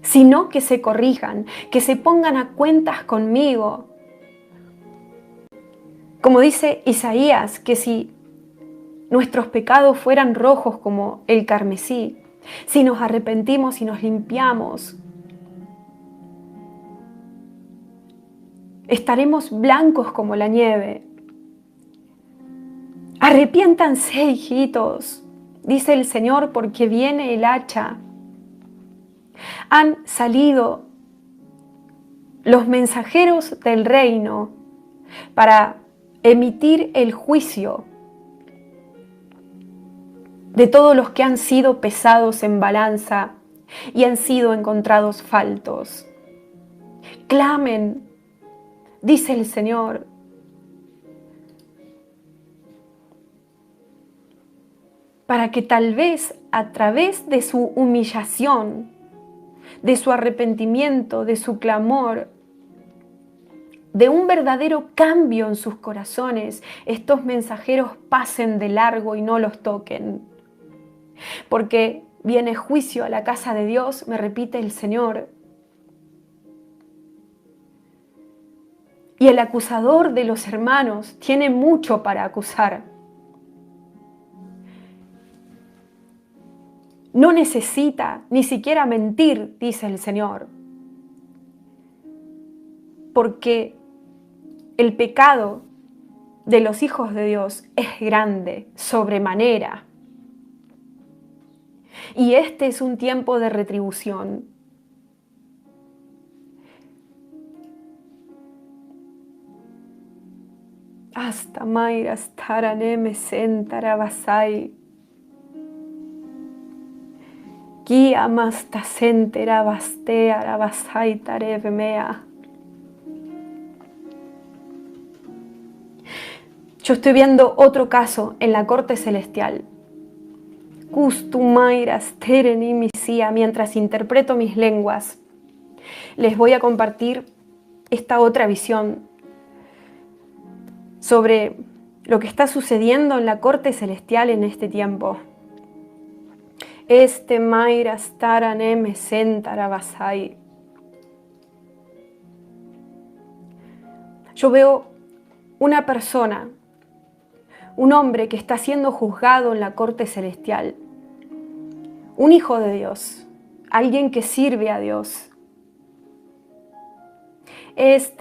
sino que se corrijan, que se pongan a cuentas conmigo. Como dice Isaías, que si nuestros pecados fueran rojos como el carmesí, si nos arrepentimos y nos limpiamos, estaremos blancos como la nieve. Arrepiéntanse, hijitos, dice el Señor, porque viene el hacha. Han salido los mensajeros del reino para emitir el juicio de todos los que han sido pesados en balanza y han sido encontrados faltos. Clamen, dice el Señor. Para que tal vez a través de su humillación, de su arrepentimiento, de su clamor, de un verdadero cambio en sus corazones, estos mensajeros pasen de largo y no los toquen. Porque viene juicio a la casa de Dios, me repite el Señor. Y el acusador de los hermanos tiene mucho para acusar. No necesita ni siquiera mentir, dice el Señor. Porque el pecado de los hijos de Dios es grande, sobremanera. Y este es un tiempo de retribución. Hasta Mayra Staraneme Sentarabasai. Guía Masta Senterabaste Arabasai Tarevmea. Yo estoy viendo otro caso en la corte celestial. Mientras interpreto mis lenguas, les voy a compartir esta otra visión sobre lo que está sucediendo en la corte celestial en este tiempo. Mayra Staraneme Sentarabasai. Yo veo una persona, un hombre que está siendo juzgado en la corte celestial, un hijo de Dios, alguien que sirve a Dios.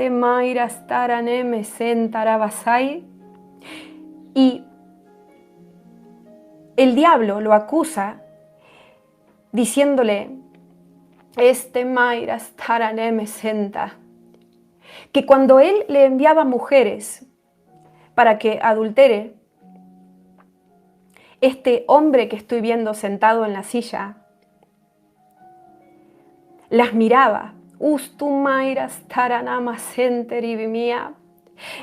Mayra Staraneme Sentarabasai. Y el diablo lo acusa diciéndole, Mayra Staraneme Senta, que cuando él le enviaba mujeres para que adultere, este hombre que estoy viendo sentado en la silla las miraba.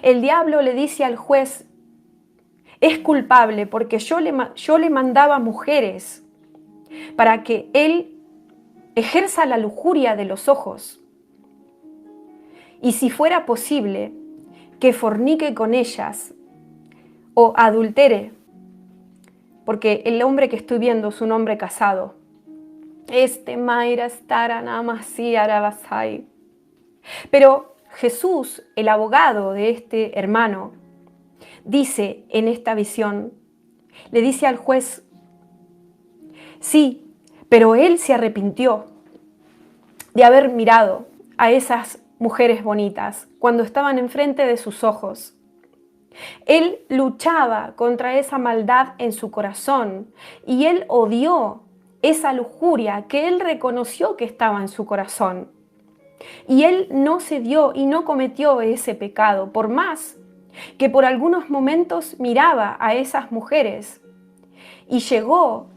El diablo le dice al juez, es culpable porque yo le mandaba mujeres para que él ejerza la lujuria de los ojos. y si fuera posible, que fornique con ellas o adultere, porque el hombre que estoy viendo es un hombre casado. Mayra Stara Namasi Arabasai. Pero Jesús, el abogado de este hermano, dice en esta visión, le dice al juez, sí, pero él se arrepintió de haber mirado a esas mujeres bonitas cuando estaban enfrente de sus ojos. Él luchaba contra esa maldad en su corazón y él odió esa lujuria que él reconoció que estaba en su corazón. Y él no cedió y no cometió ese pecado, por más que por algunos momentos miraba a esas mujeres y llegó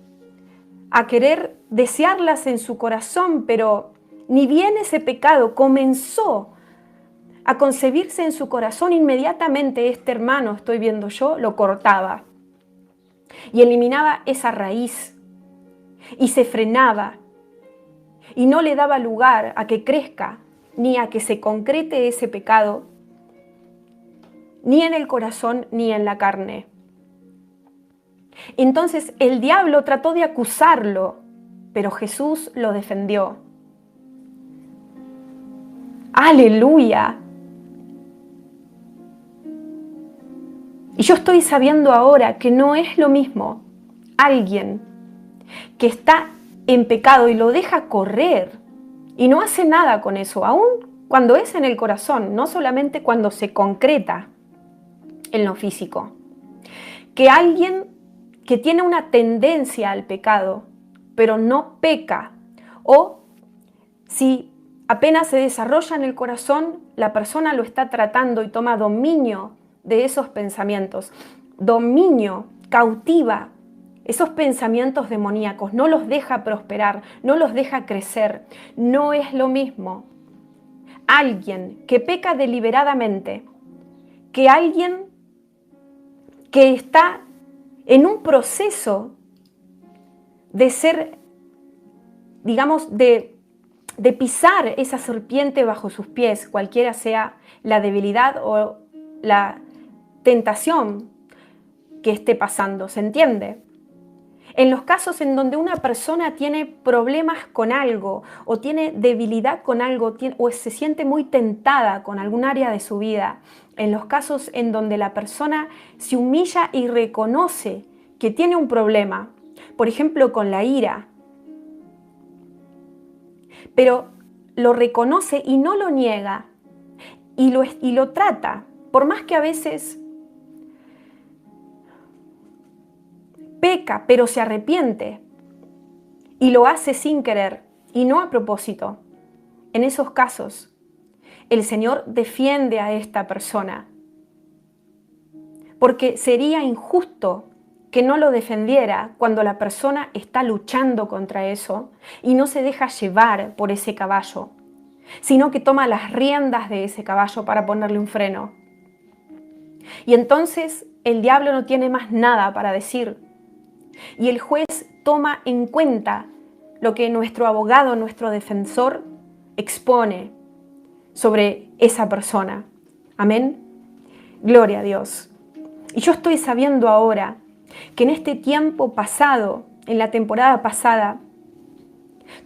a querer desearlas en su corazón, pero ni bien ese pecado comenzó a concebirse en su corazón, inmediatamente este hermano, estoy viendo yo, lo cortaba y eliminaba esa raíz y se frenaba y no le daba lugar a que crezca ni a que se concrete ese pecado, ni en el corazón ni en la carne. Entonces el diablo trató de acusarlo, pero Jesús lo defendió. ¡Aleluya! Y yo estoy sabiendo ahora que no es lo mismo alguien que está en pecado y lo deja correr y no hace nada con eso, aún cuando es en el corazón, no solamente cuando se concreta en lo físico, que alguien que tiene una tendencia al pecado, pero no peca, o si apenas se desarrolla en el corazón, la persona lo está tratando y toma dominio de esos pensamientos, dominio, cautiva esos pensamientos demoníacos, no los deja prosperar, no los deja crecer. No es lo mismo alguien que peca deliberadamente que alguien que está en un proceso de ser, digamos, de pisar esa serpiente bajo sus pies, cualquiera sea la debilidad o la tentación que esté pasando, ¿se entiende? En los casos en donde una persona tiene problemas con algo o tiene debilidad con algo o se siente muy tentada con algún área de su vida, en los casos en donde la persona se humilla y reconoce que tiene un problema, por ejemplo con la ira, pero lo reconoce y no lo niega y lo trata, por más que a veces peca, pero se arrepiente y lo hace sin querer y no a propósito. En esos casos, el Señor defiende a esta persona porque sería injusto que no lo defendiera cuando la persona está luchando contra eso y no se deja llevar por ese caballo, sino que toma las riendas de ese caballo para ponerle un freno. Y entonces el diablo no tiene más nada para decir. Y el juez toma en cuenta lo que nuestro abogado, nuestro defensor, expone sobre esa persona. Amén. Gloria a Dios. Y yo estoy sabiendo ahora que en este tiempo pasado, en la temporada pasada,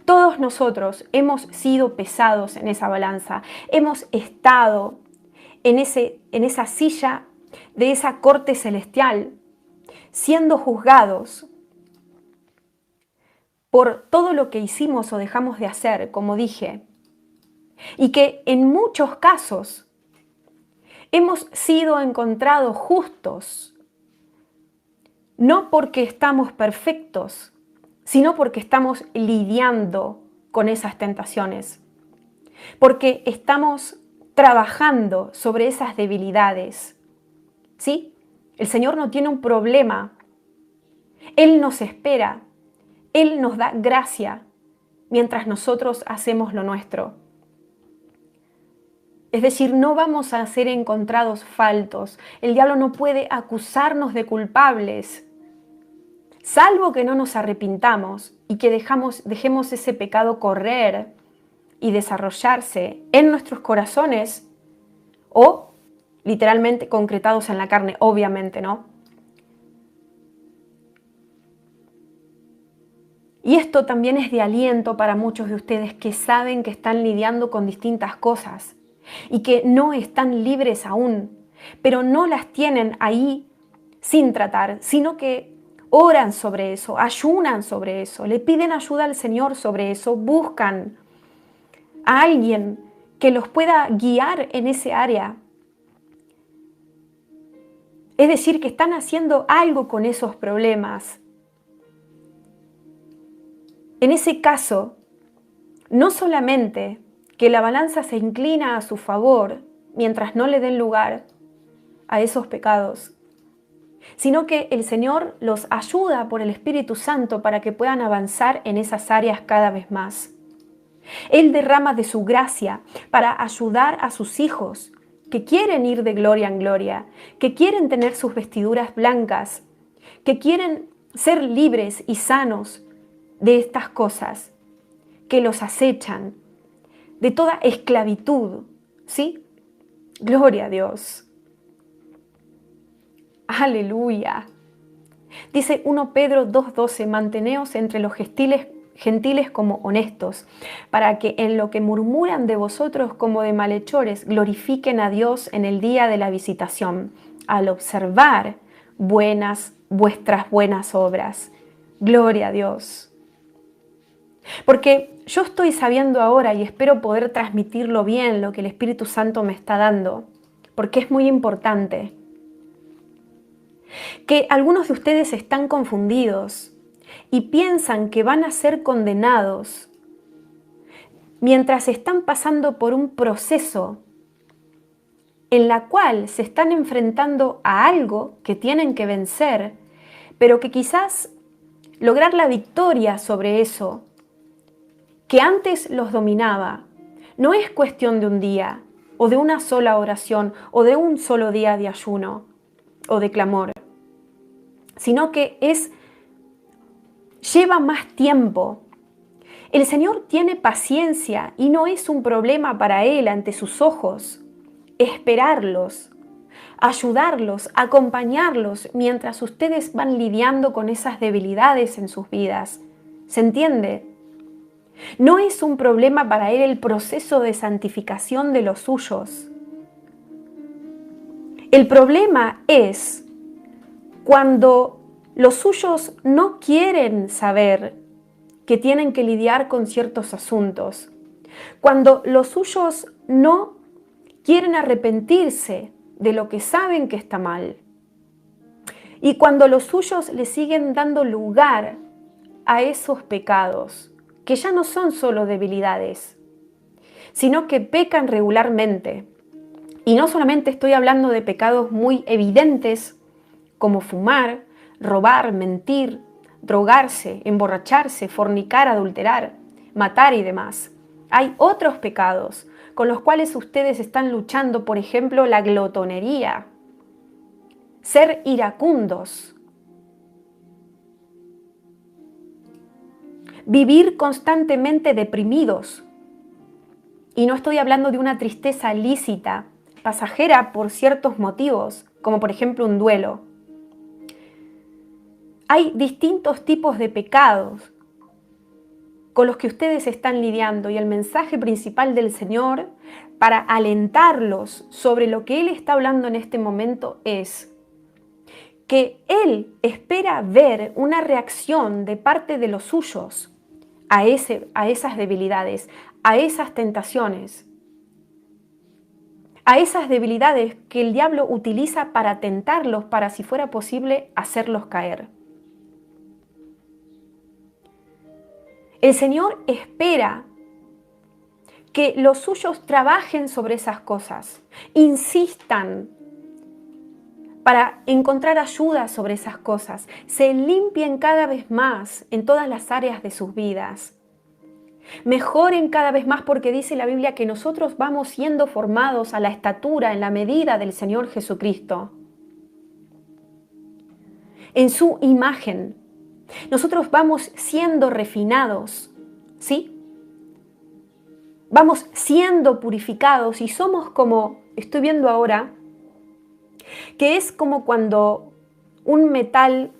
todos nosotros hemos sido pesados en esa balanza. Hemos estado en esa silla de esa corte celestial, siendo juzgados por todo lo que hicimos o dejamos de hacer, como dije, y que en muchos casos hemos sido encontrados justos, no porque estamos perfectos, sino porque estamos lidiando con esas tentaciones, porque estamos trabajando sobre esas debilidades. ¿Sí? El Señor no tiene un problema. Él nos espera. Él nos da gracia mientras nosotros hacemos lo nuestro. Es decir, no vamos a ser encontrados faltos. El diablo no puede acusarnos de culpables, salvo que no nos arrepintamos y que dejemos ese pecado correr y desarrollarse en nuestros corazones o literalmente concretados en la carne, obviamente, ¿no? Y esto también es de aliento para muchos de ustedes que saben que están lidiando con distintas cosas y que no están libres aún, pero no las tienen ahí sin tratar, sino que oran sobre eso, ayunan sobre eso, le piden ayuda al Señor sobre eso, buscan a alguien que los pueda guiar en ese área. Es decir, que están haciendo algo con esos problemas. En ese caso, no solamente que la balanza se inclina a su favor mientras no le den lugar a esos pecados, sino que el Señor los ayuda por el Espíritu Santo para que puedan avanzar en esas áreas cada vez más. Él derrama de su gracia para ayudar a sus hijos que quieren ir de gloria en gloria, que quieren tener sus vestiduras blancas, que quieren ser libres y sanos de estas cosas que los acechan, de toda esclavitud, ¿sí? Gloria a Dios. Aleluya. Dice 1 Pedro 2:12, manteneos entre los gentiles como honestos, para que en lo que murmuran de vosotros como de malhechores, glorifiquen a Dios en el día de la visitación, al observar vuestras buenas obras. Gloria a Dios. Porque yo estoy sabiendo ahora y espero poder transmitirlo bien lo que el Espíritu Santo me está dando, porque es muy importante. Que algunos de ustedes están confundidos y piensan que van a ser condenados mientras están pasando por un proceso en la cual se están enfrentando a algo que tienen que vencer, pero que quizás lograr la victoria sobre eso que antes los dominaba no es cuestión de un día o de una sola oración o de un solo día de ayuno o de clamor, sino que lleva más tiempo. El Señor tiene paciencia y no es un problema para Él ante sus ojos esperarlos, ayudarlos, acompañarlos mientras ustedes van lidiando con esas debilidades en sus vidas. ¿Se entiende? No es un problema para Él el proceso de santificación de los suyos. El problema es cuando los suyos no quieren saber que tienen que lidiar con ciertos asuntos, cuando los suyos no quieren arrepentirse de lo que saben que está mal, y cuando los suyos le siguen dando lugar a esos pecados, que ya no son solo debilidades, sino que pecan regularmente. Y no solamente estoy hablando de pecados muy evidentes, como fumar, robar, mentir, drogarse, emborracharse, fornicar, adulterar, matar y demás. Hay otros pecados con los cuales ustedes están luchando, por ejemplo, la glotonería, ser iracundos, vivir constantemente deprimidos. Y no estoy hablando de una tristeza lícita, pasajera por ciertos motivos, como por ejemplo un duelo. Hay distintos tipos de pecados con los que ustedes están lidiando y el mensaje principal del Señor para alentarlos sobre lo que Él está hablando en este momento es que Él espera ver una reacción de parte de los suyos a esas debilidades, a esas tentaciones, a esas debilidades que el diablo utiliza para tentarlos, para, si fuera posible, hacerlos caer. El Señor espera que los suyos trabajen sobre esas cosas, insistan para encontrar ayuda sobre esas cosas, se limpien cada vez más en todas las áreas de sus vidas, mejoren cada vez más, porque dice la Biblia que nosotros vamos siendo formados a la estatura, en la medida del Señor Jesucristo, en su imagen. Nosotros vamos siendo refinados, ¿sí? Vamos siendo purificados y somos como estoy viendo ahora que es como cuando un metal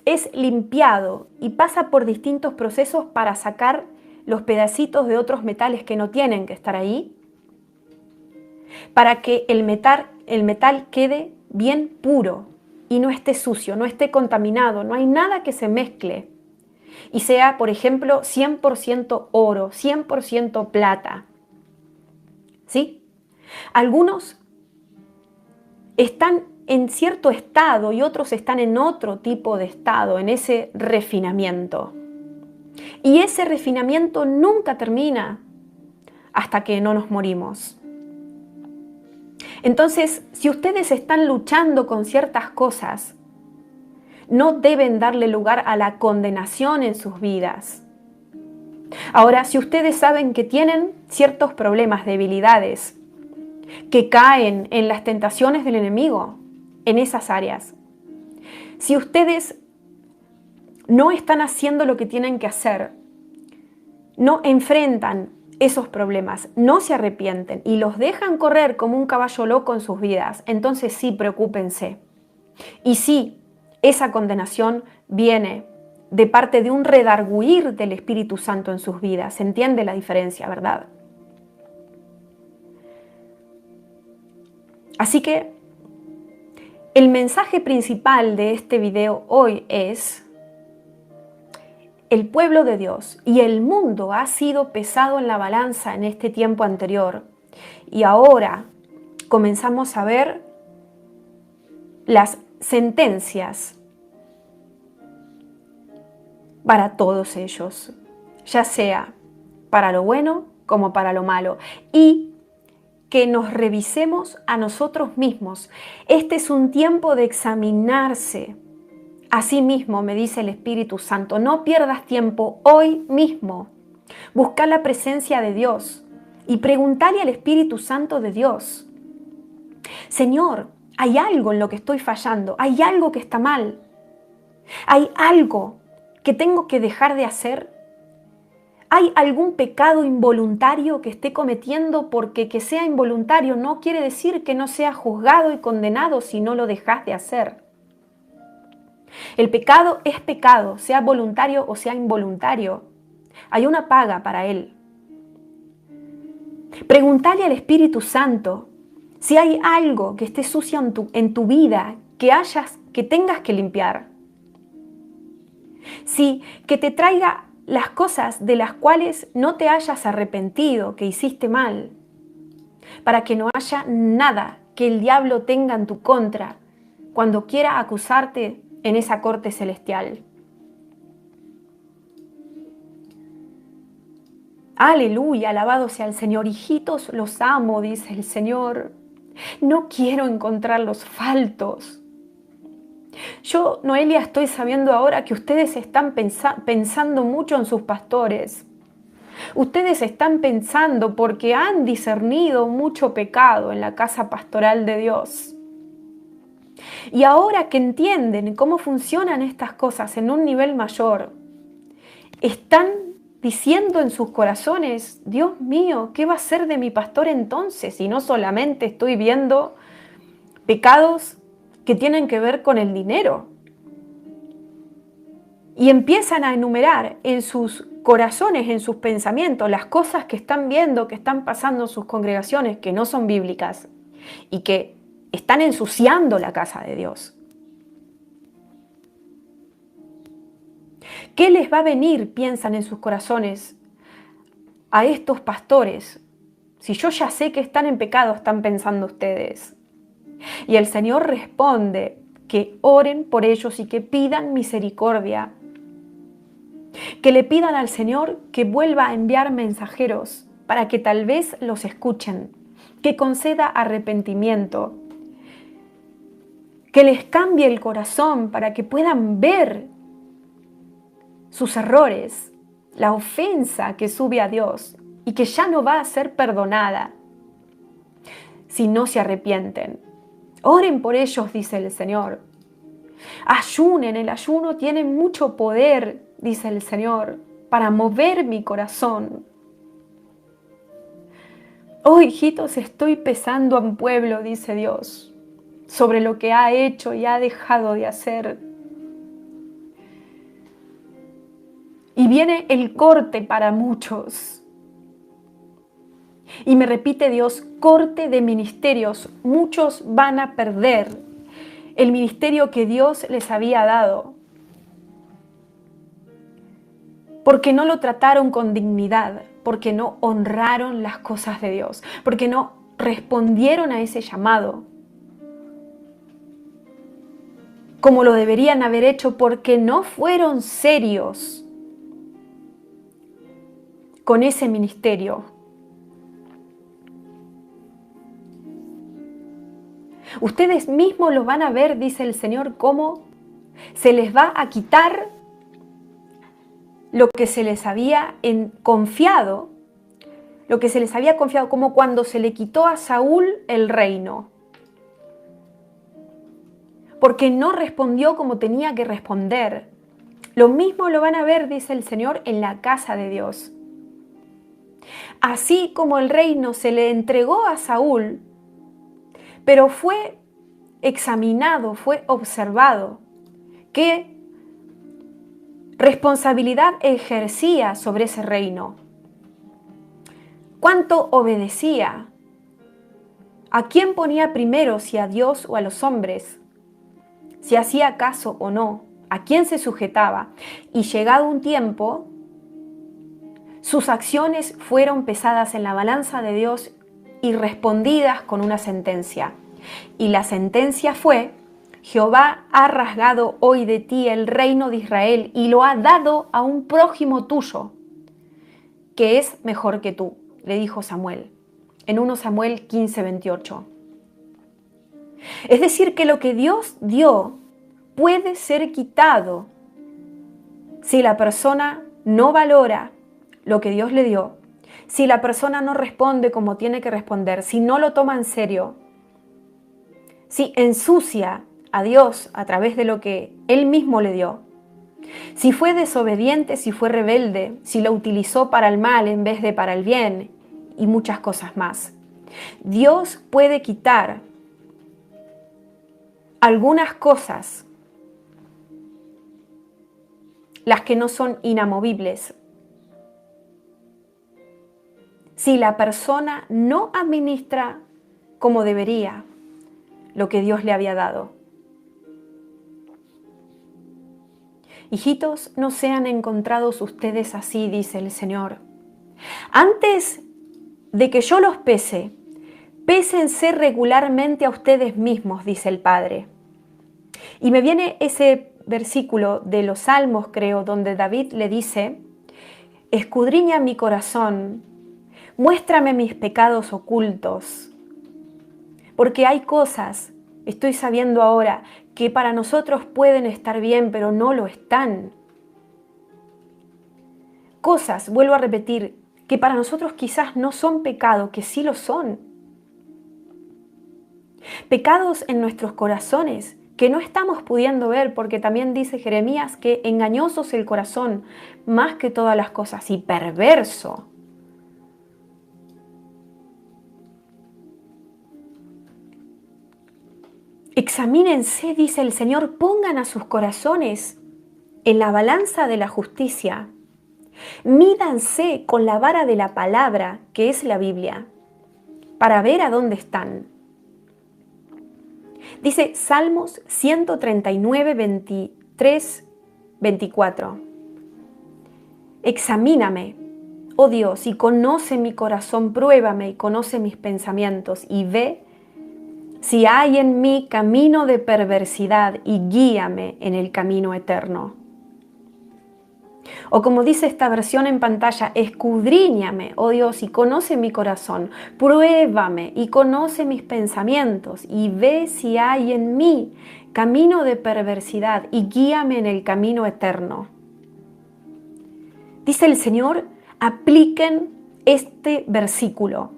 es limpiado y pasa por distintos procesos para sacar los pedacitos de otros metales que no tienen que estar ahí, para que el metal quede bien puro y no esté sucio, no esté contaminado, no hay nada que se mezcle y sea, por ejemplo, 100% oro, 100% plata. ¿Sí? Algunos están en cierto estado y otros están en otro tipo de estado, en ese refinamiento. Y ese refinamiento nunca termina hasta que no nos morimos. Entonces, si ustedes están luchando con ciertas cosas, no deben darle lugar a la condenación en sus vidas. Ahora, si ustedes saben que tienen ciertos problemas, debilidades, que caen en las tentaciones del enemigo, en esas áreas, si ustedes no están haciendo lo que tienen que hacer, no enfrentan esos problemas, no se arrepienten y los dejan correr como un caballo loco en sus vidas, entonces sí, preocúpense. Y sí, esa condenación viene de parte de un redarguir del Espíritu Santo en sus vidas. ¿Se entiende la diferencia, verdad? Así que el mensaje principal de este video hoy es: el pueblo de Dios y el mundo ha sido pesado en la balanza en este tiempo anterior. Y ahora comenzamos a ver las sentencias para todos ellos, ya sea para lo bueno como para lo malo. Y que nos revisemos a nosotros mismos. Este es un tiempo de examinarse. Asimismo, me dice el Espíritu Santo, no pierdas tiempo hoy mismo. Busca la presencia de Dios y preguntale al Espíritu Santo de Dios: Señor, hay algo en lo que estoy fallando, hay algo que está mal, hay algo que tengo que dejar de hacer, hay algún pecado involuntario que esté cometiendo, porque que sea involuntario no quiere decir que no sea juzgado y condenado si no lo dejas de hacer. El pecado es pecado, sea voluntario o sea involuntario. Hay una paga para él. Pregúntale al Espíritu Santo si hay algo que esté sucio en tu vida, que tengas que limpiar. Sí, que te traiga las cosas de las cuales no te hayas arrepentido, que hiciste mal, para que no haya nada que el diablo tenga en tu contra cuando quiera acusarte en esa corte celestial. Aleluya, alabado sea el Señor. Hijitos, los amo, dice el Señor. No quiero encontrarlos faltos. Yo, Noelia, estoy sabiendo ahora que ustedes están pensando mucho en sus pastores. Ustedes están pensando porque han discernido mucho pecado en la casa pastoral de Dios. Y ahora que entienden cómo funcionan estas cosas en un nivel mayor, están diciendo en sus corazones: Dios mío, ¿qué va a ser de mi pastor entonces? Y no solamente estoy viendo pecados que tienen que ver con el dinero. Y empiezan a enumerar en sus corazones, en sus pensamientos, las cosas que están viendo, que están pasando en sus congregaciones, que no son bíblicas y que están ensuciando la casa de Dios. ¿Qué les va a venir, piensan en sus corazones, a estos pastores? Si yo ya sé que están en pecado, están pensando ustedes. Y el Señor responde que oren por ellos y que pidan misericordia. Que le pidan al Señor que vuelva a enviar mensajeros para que tal vez los escuchen, que conceda arrepentimiento, que les cambie el corazón para que puedan ver sus errores, la ofensa que sube a Dios y que ya no va a ser perdonada si no se arrepienten. Oren por ellos, dice el Señor. Ayunen, el ayuno tiene mucho poder, dice el Señor, para mover mi corazón. Oh, hijitos, estoy pesando a un pueblo, dice Dios, sobre lo que ha hecho y ha dejado de hacer. Y viene el corte para muchos. Y me repite Dios, corte de ministerios. Muchos van a perder el ministerio que Dios les había dado, porque no lo trataron con dignidad, porque no honraron las cosas de Dios, porque no respondieron a ese llamado como lo deberían haber hecho, porque no fueron serios con ese ministerio. Ustedes mismos lo van a ver, dice el Señor, cómo se les va a quitar lo que se les había confiado, como cuando se le quitó a Saúl el reino, porque no respondió como tenía que responder. Lo mismo lo van a ver, dice el Señor, en la casa de Dios. Así como el reino se le entregó a Saúl, pero fue examinado, fue observado, qué responsabilidad ejercía sobre ese reino, cuánto obedecía, a quién ponía primero, si a Dios o a los hombres, si hacía caso o no, a quién se sujetaba. Y llegado un tiempo, sus acciones fueron pesadas en la balanza de Dios y respondidas con una sentencia. Y la sentencia fue: Jehová ha rasgado hoy de ti el reino de Israel y lo ha dado a un prójimo tuyo, que es mejor que tú, le dijo Samuel, en 1 Samuel 15:28. Es decir, que lo que Dios dio puede ser quitado si la persona no valora lo que Dios le dio, si la persona no responde como tiene que responder, si no lo toma en serio, si ensucia a Dios a través de lo que Él mismo le dio, si fue desobediente, si fue rebelde, si lo utilizó para el mal en vez de para el bien y muchas cosas más. Dios puede quitar algunas cosas, las que no son inamovibles, si la persona no administra como debería lo que Dios le había dado. Hijitos, no sean encontrados ustedes así, dice el Señor. Antes de que yo los pese, pésense regularmente a ustedes mismos, dice el Padre. Y me viene ese versículo de los Salmos, creo, donde David le dice: escudriña mi corazón, muéstrame mis pecados ocultos, porque hay cosas, estoy sabiendo ahora, que para nosotros pueden estar bien, pero no lo están. Cosas, vuelvo a repetir, que para nosotros quizás no son pecado, que sí lo son. Pecados en nuestros corazones que no estamos pudiendo ver, porque también dice Jeremías que engañoso es el corazón más que todas las cosas y perverso. Examínense, dice el Señor, pongan a sus corazones en la balanza de la justicia. Mídanse con la vara de la palabra, que es la Biblia, para ver a dónde están. Dice Salmos 139, 23, 24. Examíname, oh Dios, y conoce mi corazón, pruébame y conoce mis pensamientos, y ve si hay en mí camino de perversidad, y guíame en el camino eterno. O como dice esta versión en pantalla, escudriñame, oh Dios, y conoce mi corazón, pruébame y conoce mis pensamientos, y ve si hay en mí camino de perversidad, y guíame en el camino eterno. Dice el Señor, apliquen este versículo.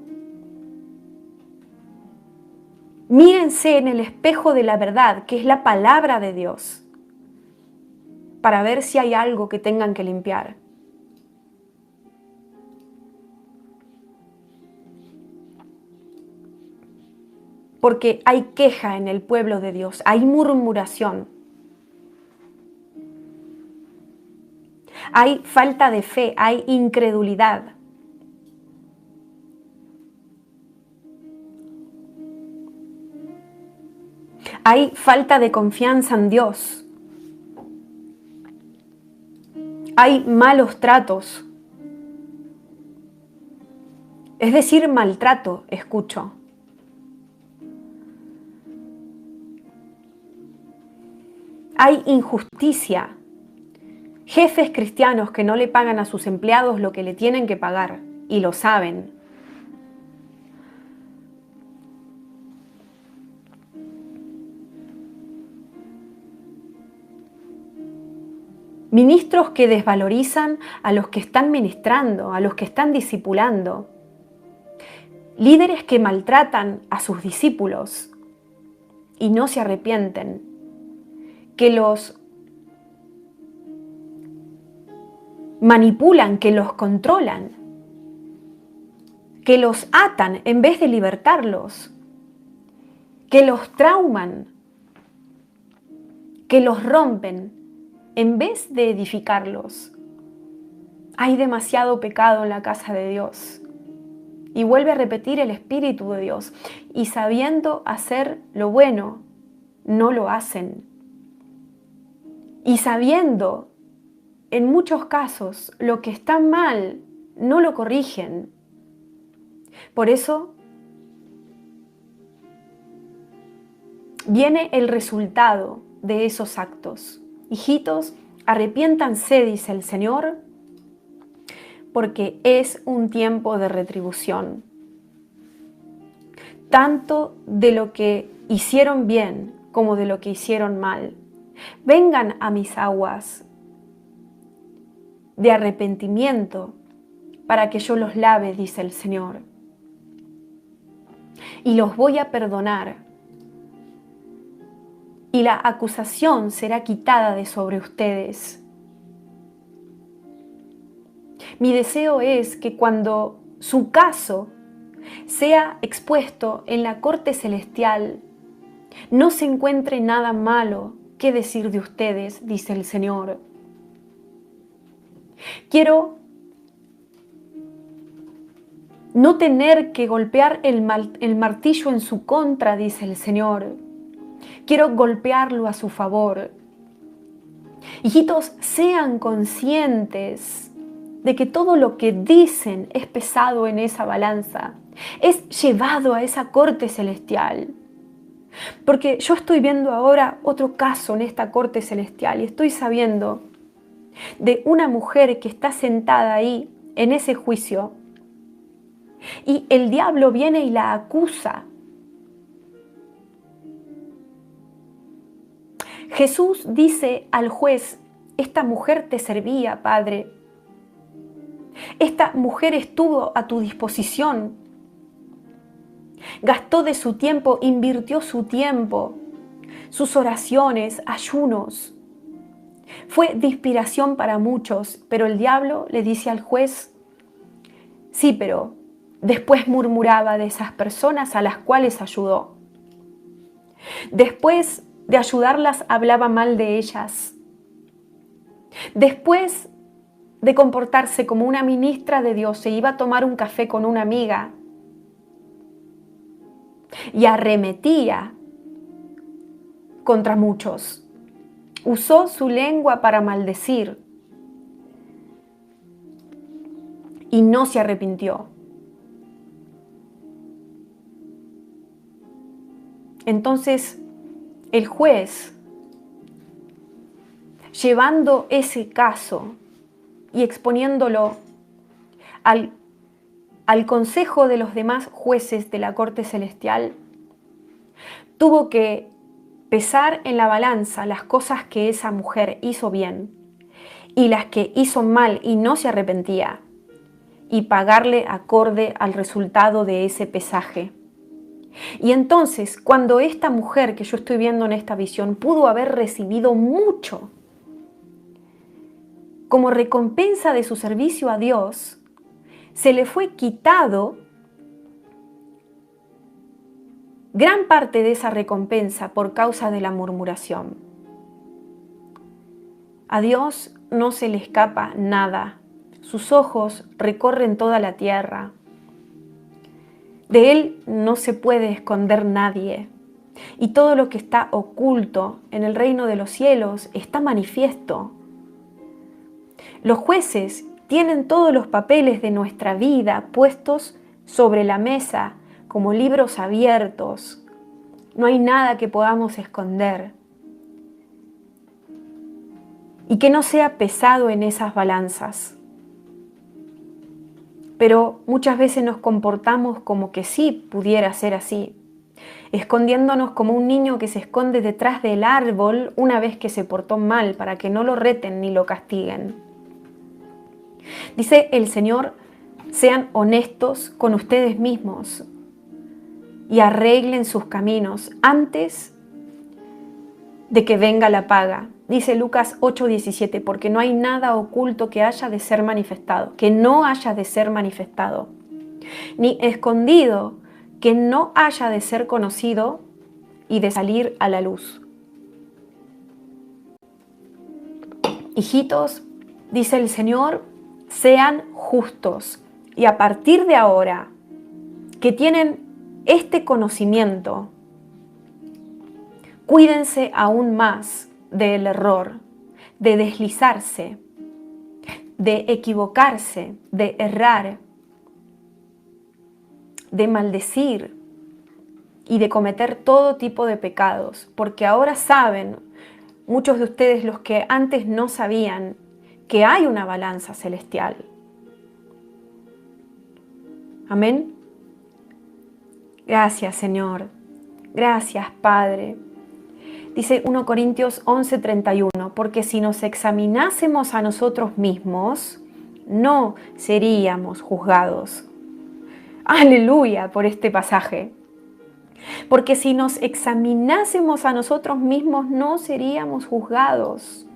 Mírense en el espejo de la verdad, que es la palabra de Dios, para ver si hay algo que tengan que limpiar. porque hay queja en el pueblo de Dios, hay murmuración, hay falta de fe, hay incredulidad. Hay falta de confianza en Dios. Hay malos tratos. Es decir, maltrato, escucho. Hay injusticia. Jefes cristianos que no le pagan a sus empleados lo que le tienen que pagar y lo saben. Ministros que desvalorizan a los que están ministrando, a los que están discipulando. Líderes que maltratan a sus discípulos y no se arrepienten. Que los manipulan, que los controlan, que los atan en vez de libertarlos, que los trauman, que los rompen en vez de edificarlos. Hay demasiado pecado en la casa de Dios. Y vuelve a repetir el Espíritu de Dios. Y sabiendo hacer lo bueno, no lo hacen. Y sabiendo, en muchos casos, lo que está mal, no lo corrigen. Por eso viene el resultado de esos actos. Hijitos, arrepiéntanse, dice el Señor, porque es un tiempo de retribución. Tanto de lo que hicieron bien como de lo que hicieron mal. Vengan a mis aguas de arrepentimiento para que yo los lave, dice el Señor. Y los voy a perdonar. Y la acusación será quitada de sobre ustedes. Mi deseo es que cuando su caso sea expuesto en la corte celestial, no se encuentre nada malo que decir de ustedes, dice el Señor. Quiero no tener que golpear el martillo en su contra, dice el Señor. Quiero golpearlo a su favor. Hijitos, sean conscientes de que todo lo que dicen es pesado en esa balanza, es llevado a esa corte celestial. Porque yo estoy viendo ahora otro caso en esta corte celestial y estoy sabiendo de una mujer que está sentada ahí en ese juicio y el diablo viene y la acusa. Jesús dice al juez: esta mujer te servía, Padre. Esta mujer estuvo a tu disposición. Gastó de su tiempo, invirtió su tiempo, sus oraciones, ayunos. Fue de inspiración para muchos, pero el diablo le dice al juez: sí, pero después murmuraba de esas personas a las cuales ayudó. Después de ayudarlas, hablaba mal de ellas. Después de comportarse como una ministra de Dios, se iba a tomar un café con una amiga y arremetía contra muchos. Usó su lengua para maldecir y no se arrepintió. Entonces, el juez, llevando ese caso y exponiéndolo al consejo de los demás jueces de la corte celestial, tuvo que pesar en la balanza las cosas que esa mujer hizo bien y las que hizo mal y no se arrepentía, y pagarle acorde al resultado de ese pesaje. Y entonces, cuando esta mujer que yo estoy viendo en esta visión pudo haber recibido mucho como recompensa de su servicio a Dios, se le fue quitado gran parte de esa recompensa por causa de la murmuración. A Dios no se le escapa nada. Sus ojos recorren toda la tierra. De Él no se puede esconder nadie. Y todo lo que está oculto en el reino de los cielos está manifiesto. Los jueces tienen todos los papeles de nuestra vida puestos sobre la mesa como libros abiertos. No hay nada que podamos esconder. Y que no sea pesado en esas balanzas. Pero muchas veces nos comportamos como que sí pudiera ser así, escondiéndonos como un niño que se esconde detrás del árbol una vez que se portó mal para que no lo reten ni lo castiguen. Dice el Señor, sean honestos con ustedes mismos y arreglen sus caminos antes de que venga la paga. Dice Lucas 8:17, porque no hay nada oculto que haya de ser manifestado, que no haya de ser manifestado, ni escondido que no haya de ser conocido y de salir a la luz. Hijitos, dice el Señor, sean justos y a partir de ahora que tienen este conocimiento, cuídense aún más del error, de deslizarse, de equivocarse, de errar, de maldecir y de cometer todo tipo de pecados, porque ahora saben, muchos de ustedes los que antes no sabían, que hay una balanza celestial. Amén. Gracias, Señor. Gracias, Padre. Dice 1 Corintios 11:31, porque si nos examinásemos a nosotros mismos, no seríamos juzgados. Aleluya por este pasaje. Porque si nos examinásemos a nosotros mismos, no seríamos juzgados.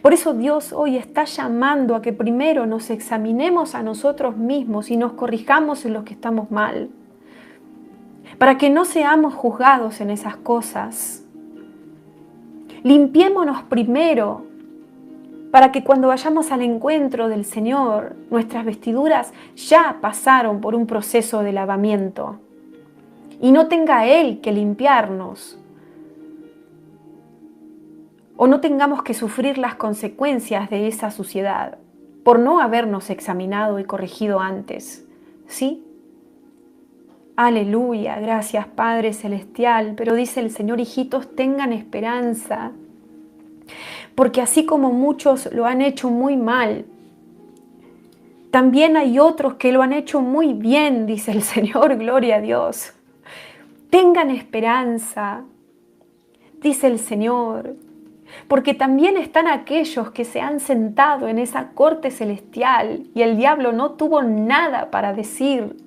Por eso Dios hoy está llamando a que primero nos examinemos a nosotros mismos y nos corrijamos en lo que estamos mal, para que no seamos juzgados en esas cosas. Limpiémonos primero, para que cuando vayamos al encuentro del Señor, nuestras vestiduras ya pasaron por un proceso de lavamiento y no tenga Él que limpiarnos, o no tengamos que sufrir las consecuencias de esa suciedad por no habernos examinado y corregido antes. ¿Sí? Aleluya, gracias Padre Celestial. Pero dice el Señor, hijitos, tengan esperanza, porque así como muchos lo han hecho muy mal, también hay otros que lo han hecho muy bien, dice el Señor, gloria a Dios. Tengan esperanza, dice el Señor, porque también están aquellos que se han sentado en esa corte celestial y el diablo no tuvo nada para decir,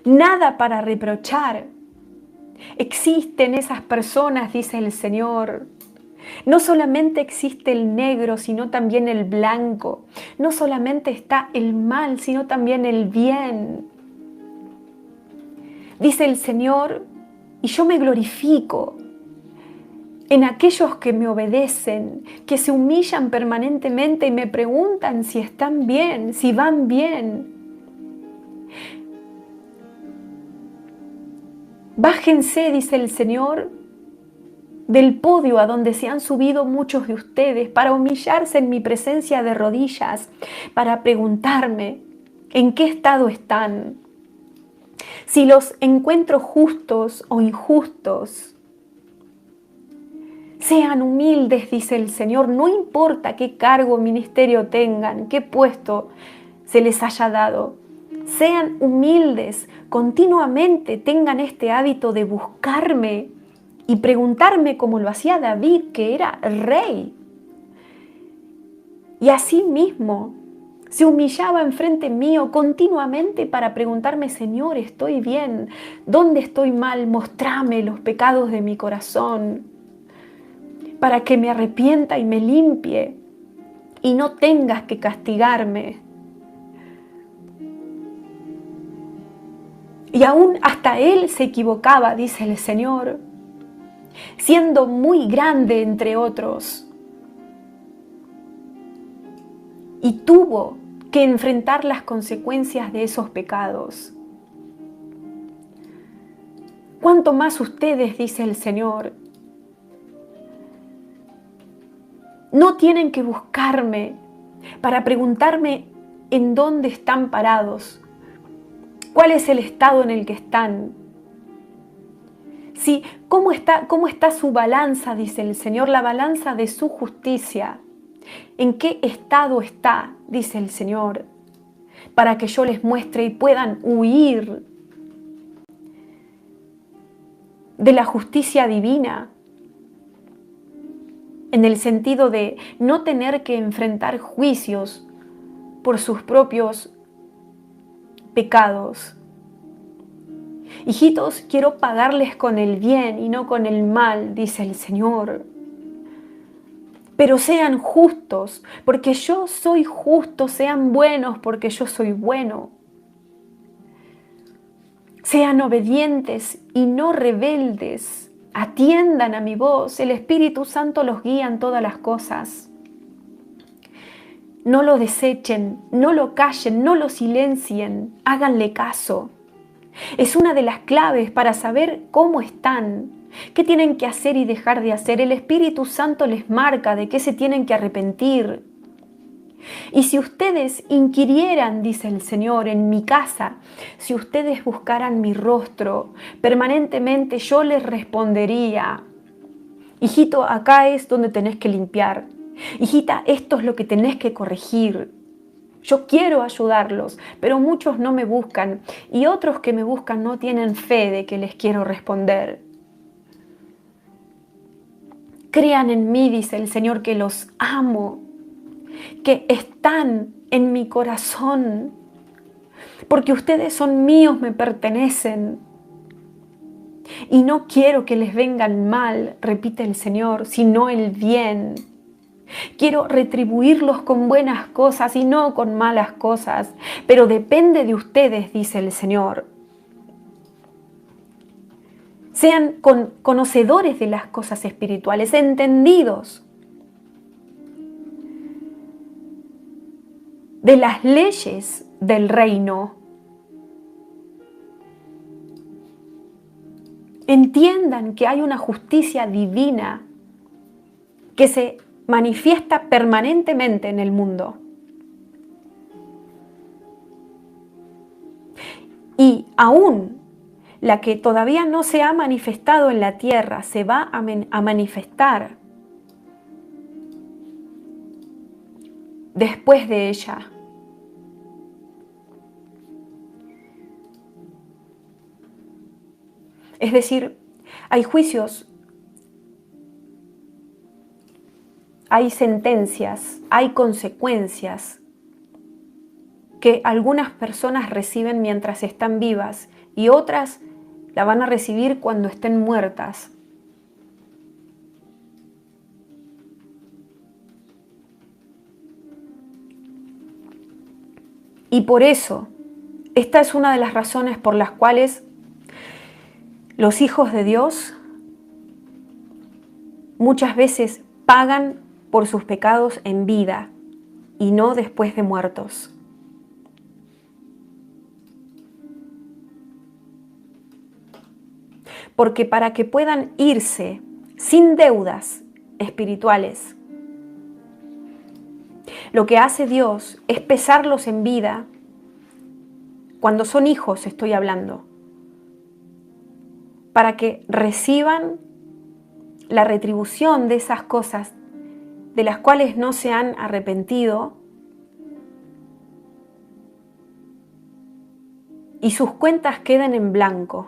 nada para reprochar. Existen esas personas, dice el Señor. No solamente existe el negro, sino también el blanco. No solamente está el mal, sino también el bien. Dice el Señor, y yo me glorifico en aquellos que me obedecen, que se humillan permanentemente y me preguntan si están bien, si van bien. Bájense, dice el Señor, del podio a donde se han subido muchos de ustedes para humillarse en mi presencia de rodillas, para preguntarme en qué estado están, si los encuentro justos o injustos. Sean humildes, dice el Señor, no importa qué cargo o ministerio tengan, qué puesto se les haya dado. Sean humildes, continuamente tengan este hábito de buscarme y preguntarme como lo hacía David, que era rey. Y así mismo se humillaba enfrente mío continuamente para preguntarme, Señor, ¿estoy bien? ¿Dónde estoy mal? Mostrame los pecados de mi corazón, para que me arrepienta y me limpie y no tengas que castigarme. Y aún hasta él se equivocaba, dice el Señor, siendo muy grande entre otros. Y tuvo que enfrentar las consecuencias de esos pecados. ¿Cuánto más ustedes, dice el Señor? No tienen que buscarme para preguntarme en dónde están parados, cuál es el estado en el que están. Sí, ¿cómo está su balanza, dice el Señor, la balanza de su justicia? ¿En qué estado está, dice el Señor, para que yo les muestre y puedan huir de la justicia divina? En el sentido de no tener que enfrentar juicios por sus propios pecados. Hijitos, quiero pagarles con el bien y no con el mal, dice el Señor. Pero sean justos, porque yo soy justo, sean buenos, porque yo soy bueno. Sean obedientes y no rebeldes. Atiendan a mi voz, el Espíritu Santo los guía en todas las cosas. No lo desechen, no lo callen, no lo silencien, háganle caso. Es una de las claves para saber cómo están, qué tienen que hacer y dejar de hacer. El Espíritu Santo les marca de qué se tienen que arrepentir. Y si ustedes inquirieran, dice el Señor, en mi casa, si ustedes buscaran mi rostro, permanentemente yo les respondería: hijito, acá es donde tenés que limpiar. Hijita, esto es lo que tenés que corregir. Yo quiero ayudarlos, pero muchos no me buscan y otros que me buscan no tienen fe de que les quiero responder. Crean en mí, dice el Señor, que los amo, que están en mi corazón, porque ustedes son míos, me pertenecen. Y no quiero que les vengan mal, repite el Señor, sino el bien. Quiero retribuirlos con buenas cosas y no con malas cosas, pero depende de ustedes, dice el Señor. Sean conocedores de las cosas espirituales, entendidos de las leyes del reino. Entiendan que hay una justicia divina que se manifiesta permanentemente en el mundo. Y aún la que todavía no se ha manifestado en la tierra se va a manifestar después de ella. Es decir, hay juicios, hay sentencias, hay consecuencias que algunas personas reciben mientras están vivas y otras la van a recibir cuando estén muertas. Y por eso, esta es una de las razones por las cuales los hijos de Dios muchas veces pagan por sus pecados en vida y no después de muertos. Porque para que puedan irse sin deudas espirituales, lo que hace Dios es pesarlos en vida. Cuando son hijos estoy hablando, para que reciban la retribución de esas cosas de las cuales no se han arrepentido y sus cuentas queden en blanco.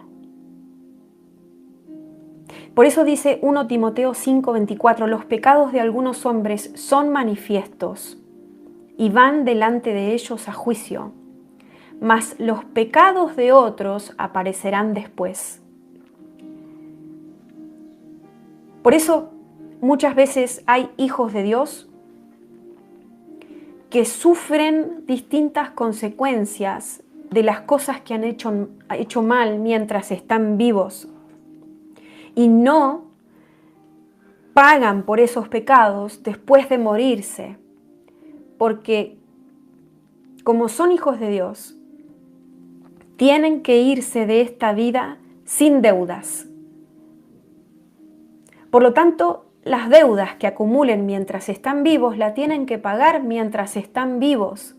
Por eso dice 1 Timoteo 5:24, los pecados de algunos hombres son manifiestos y van delante de ellos a juicio, mas los pecados de otros aparecerán después. Por eso muchas veces hay hijos de Dios que sufren distintas consecuencias de las cosas que han hecho mal mientras están vivos y no pagan por esos pecados después de morirse, porque como son hijos de Dios, tienen que irse de esta vida sin deudas. Por lo tanto, las deudas que acumulen mientras están vivos la tienen que pagar mientras están vivos.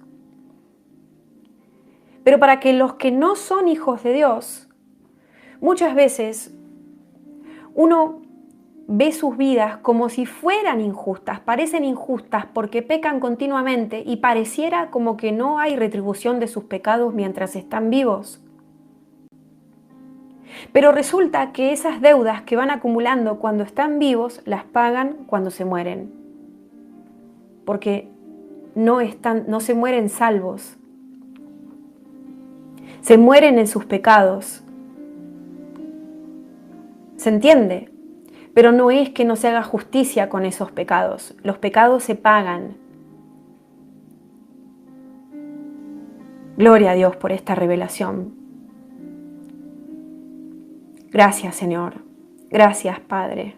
Pero para que los que no son hijos de Dios, muchas veces uno ve sus vidas como si fueran injustas, parecen injustas porque pecan continuamente y pareciera como que no hay retribución de sus pecados mientras están vivos. Pero resulta que esas deudas que van acumulando cuando están vivos las pagan cuando se mueren, porque no se mueren salvos, se mueren en sus pecados. ¿Se entiende? Pero no es que no se haga justicia con esos pecados. Los pecados se pagan. Gloria a Dios por esta revelación. Gracias, Señor. Gracias, Padre.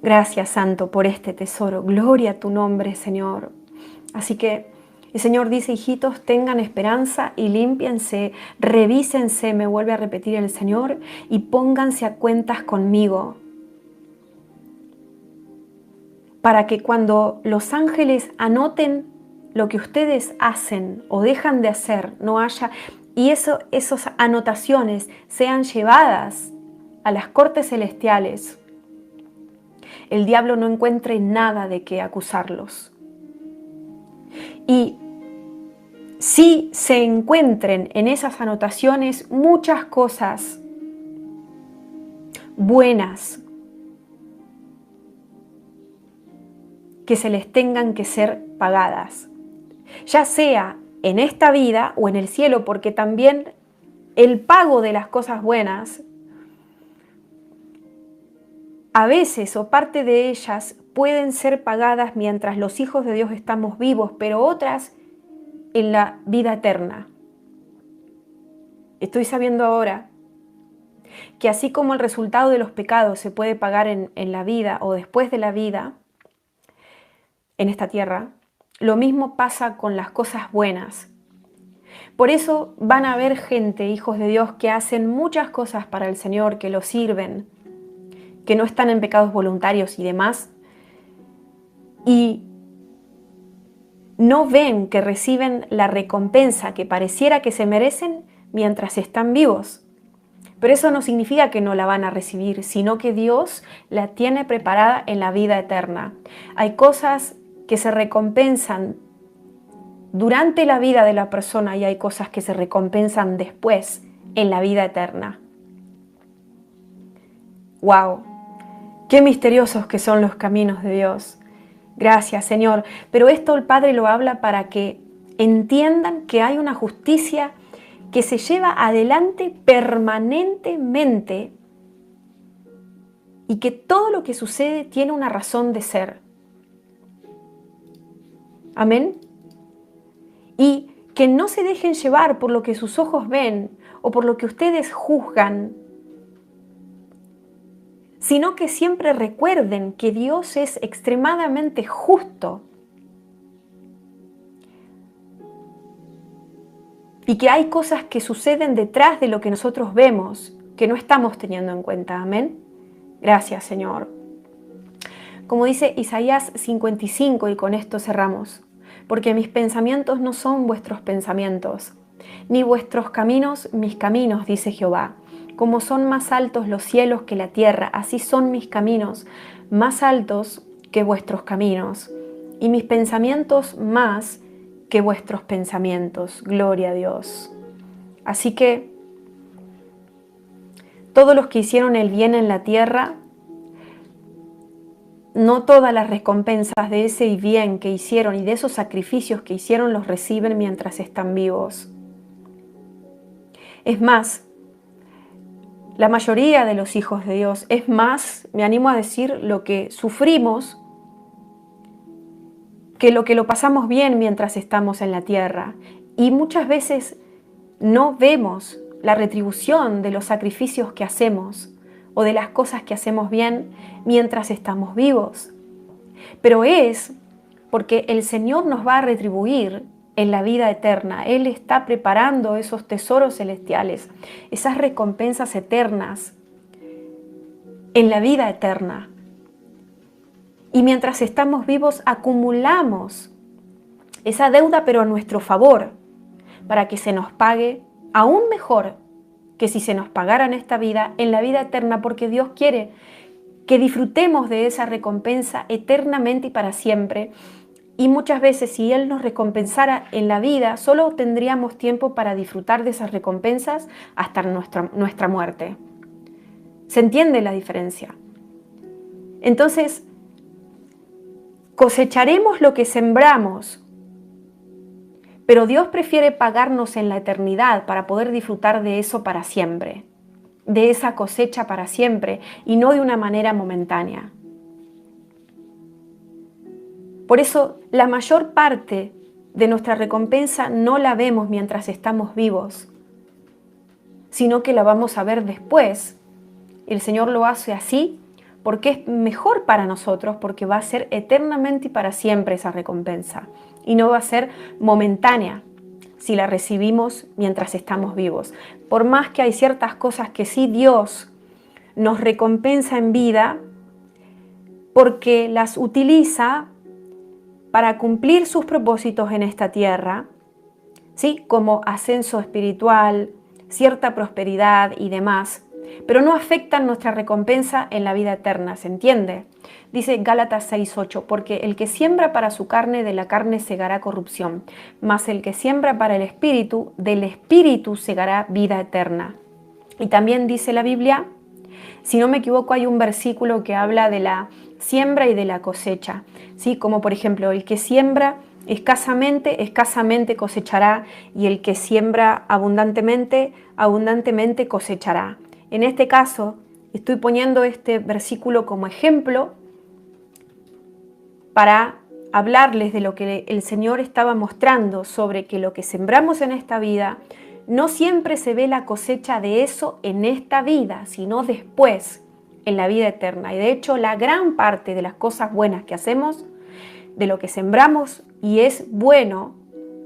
Gracias, Santo, por este tesoro. Gloria a tu nombre, Señor. Así que el Señor dice, hijitos, tengan esperanza y límpiense, revísense, me vuelve a repetir el Señor, y pónganse a cuentas conmigo. Para que cuando los ángeles anoten lo que ustedes hacen o dejan de hacer, no haya, y esas anotaciones sean llevadas a las cortes celestiales, el diablo no encuentre nada de qué acusarlos. Y si se encuentren en esas anotaciones muchas cosas buenas que se les tengan que ser pagadas, ya sea en esta vida o en el cielo, porque también el pago de las cosas buenas, a veces o parte de ellas pueden ser pagadas mientras los hijos de Dios estamos vivos, pero otras en la vida eterna. Estoy sabiendo ahora que así como el resultado de los pecados se puede pagar en la vida o después de la vida, en esta tierra, lo mismo pasa con las cosas buenas. Por eso van a haber gente, hijos de Dios, que hacen muchas cosas para el Señor, que lo sirven, que no están en pecados voluntarios y demás, y no ven que reciben la recompensa que pareciera que se merecen mientras están vivos. Pero eso no significa que no la van a recibir, sino que Dios la tiene preparada en la vida eterna. Hay cosas que se recompensan durante la vida de la persona y hay cosas que se recompensan después en la vida eterna. ¡Wow! ¡Qué misteriosos que son los caminos de Dios! Gracias, Señor. Pero esto el Padre lo habla para que entiendan que hay una justicia que se lleva adelante permanentemente y que todo lo que sucede tiene una razón de ser. Amén. Y que no se dejen llevar por lo que sus ojos ven o por lo que ustedes juzgan, sino que siempre recuerden que Dios es extremadamente justo y que hay cosas que suceden detrás de lo que nosotros vemos que no estamos teniendo en cuenta. Amén. Gracias, Señor. Como dice Isaías 55, y con esto cerramos, porque mis pensamientos no son vuestros pensamientos, ni vuestros caminos mis caminos, dice Jehová. Como son más altos los cielos que la tierra, así son mis caminos más altos que vuestros caminos, y mis pensamientos más que vuestros pensamientos. Gloria a Dios. Así que todos los que hicieron el bien en la tierra, no todas las recompensas de ese bien que hicieron y de esos sacrificios que hicieron los reciben mientras están vivos. Es más, la mayoría de los hijos de Dios, es más, me animo a decir, lo que sufrimos que lo pasamos bien mientras estamos en la tierra. Y muchas veces no vemos la retribución de los sacrificios que hacemos o de las cosas que hacemos bien mientras estamos vivos. Pero es porque el Señor nos va a retribuir en la vida eterna. Él está preparando esos tesoros celestiales, esas recompensas eternas en la vida eterna. Y mientras estamos vivos acumulamos esa deuda, pero a nuestro favor, para que se nos pague aún mejor que si se nos pagara en esta vida, en la vida eterna, porque Dios quiere que disfrutemos de esa recompensa eternamente y para siempre. Y muchas veces, si Él nos recompensara en la vida, solo tendríamos tiempo para disfrutar de esas recompensas hasta nuestra muerte. ¿Se entiende la diferencia? Entonces, cosecharemos lo que sembramos, pero Dios prefiere pagarnos en la eternidad para poder disfrutar de eso para siempre, de esa cosecha para siempre y no de una manera momentánea. Por eso, la mayor parte de nuestra recompensa no la vemos mientras estamos vivos, sino que la vamos a ver después. El Señor lo hace así porque es mejor para nosotros, porque va a ser eternamente y para siempre esa recompensa. Y no va a ser momentánea si la recibimos mientras estamos vivos. Por más que hay ciertas cosas que sí Dios nos recompensa en vida, porque las utiliza para cumplir sus propósitos en esta tierra, ¿sí? Como ascenso espiritual, cierta prosperidad y demás, pero no afectan nuestra recompensa en la vida eterna, ¿se entiende? Dice Gálatas 6:8, porque el que siembra para su carne, de la carne segará corrupción, mas el que siembra para el espíritu, del espíritu segará vida eterna. Y también dice la Biblia, si no me equivoco, hay un versículo que habla de la siembra y de la cosecha, ¿sí? Como por ejemplo, el que siembra escasamente, escasamente cosechará, y el que siembra abundantemente, abundantemente cosechará. En este caso, estoy poniendo este versículo como ejemplo para hablarles de lo que el Señor estaba mostrando sobre que lo que sembramos en esta vida, no siempre se ve la cosecha de eso en esta vida, sino después, en la vida eterna. Y de hecho, la gran parte de las cosas buenas que hacemos, de lo que sembramos y es bueno,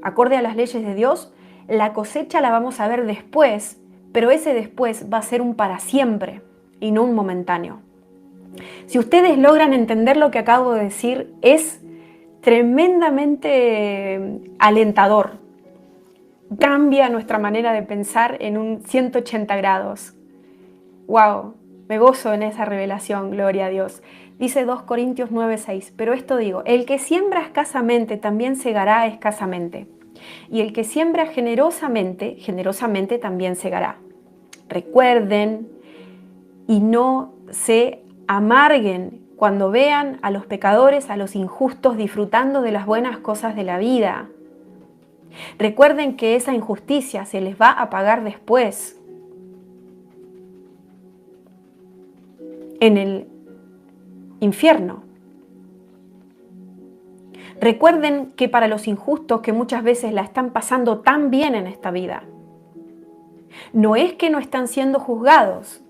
acorde a las leyes de Dios, la cosecha la vamos a ver después, pero ese después va a ser un para siempre y no un momentáneo. Si ustedes logran entender lo que acabo de decir, es tremendamente alentador. Cambia nuestra manera de pensar en un 180 grados. ¡Wow! Me gozo en esa revelación, gloria a Dios. Dice 2 Corintios 9:6, pero esto digo, el que siembra escasamente también segará escasamente. Y el que siembra generosamente, generosamente también segará. Recuerden y no se amarguen cuando vean a los pecadores, a los injustos disfrutando de las buenas cosas de la vida. Recuerden que esa injusticia se les va a pagar después, en el infierno. Recuerden que para los injustos que muchas veces la están pasando tan bien en esta vida, no es que no están siendo juzgados,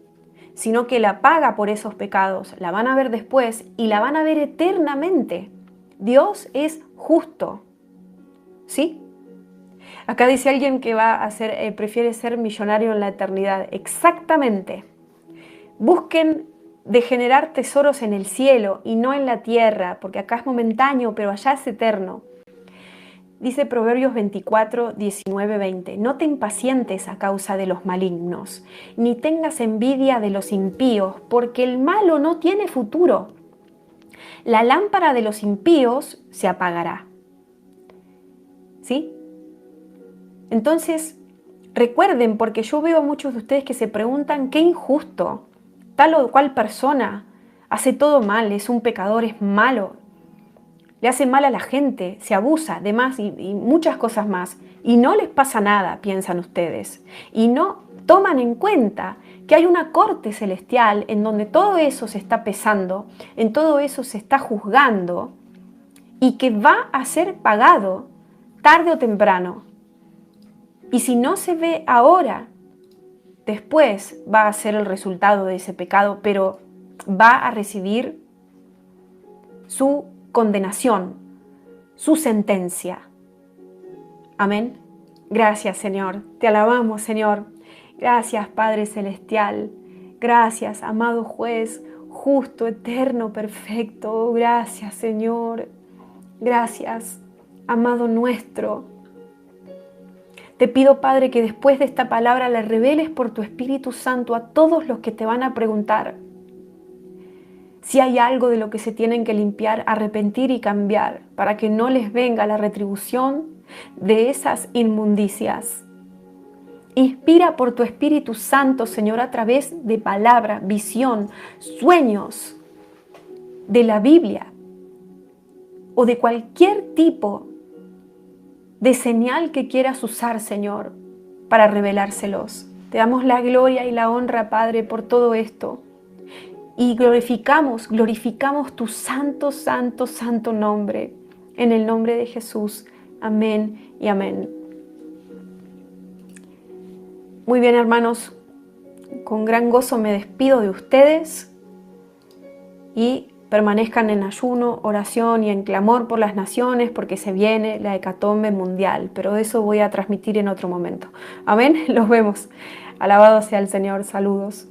sino que la paga por esos pecados la van a ver después y la van a ver eternamente. Dios es justo, ¿sí? Acá dice alguien que prefiere ser millonario en la eternidad. Exactamente. Busquen de generar tesoros en el cielo y no en la tierra, porque acá es momentáneo, pero allá es eterno. Dice Proverbios 24, 19, 20. No te impacientes a causa de los malignos, ni tengas envidia de los impíos, porque el malo no tiene futuro. La lámpara de los impíos se apagará. ¿Sí? Entonces, recuerden, porque yo veo a muchos de ustedes que se preguntan, qué injusto, tal o cual persona hace todo mal, es un pecador, es malo, le hace mal a la gente, se abusa, demás y muchas cosas más. Y no les pasa nada, piensan ustedes. Y no toman en cuenta que hay una corte celestial en donde todo eso se está pesando, en todo eso se está juzgando y que va a ser pagado tarde o temprano. Y si no se ve ahora, después va a ser el resultado de ese pecado, pero va a recibir su condenación, su sentencia. Amén. Gracias, Señor. Te alabamos, Señor. Gracias, Padre Celestial. Gracias, amado Juez, justo, eterno, perfecto. Gracias, Señor. Gracias, amado nuestro. Te pido, Padre, que después de esta palabra le reveles por tu Espíritu Santo a todos los que te van a preguntar si hay algo de lo que se tienen que limpiar, arrepentir y cambiar, para que no les venga la retribución de esas inmundicias. Inspira por tu Espíritu Santo, Señor, a través de palabra, visión, sueños de la Biblia o de cualquier tipo de señal que quieras usar, Señor, para revelárselos. Te damos la gloria y la honra, Padre, por todo esto. Y glorificamos tu santo, santo, santo nombre. En el nombre de Jesús. Amén y amén. Muy bien, hermanos. Con gran gozo me despido de ustedes. Y permanezcan en ayuno, oración y en clamor por las naciones, porque se viene la hecatombe mundial. Pero eso voy a transmitir en otro momento. Amén. Los vemos. Alabado sea el Señor. Saludos.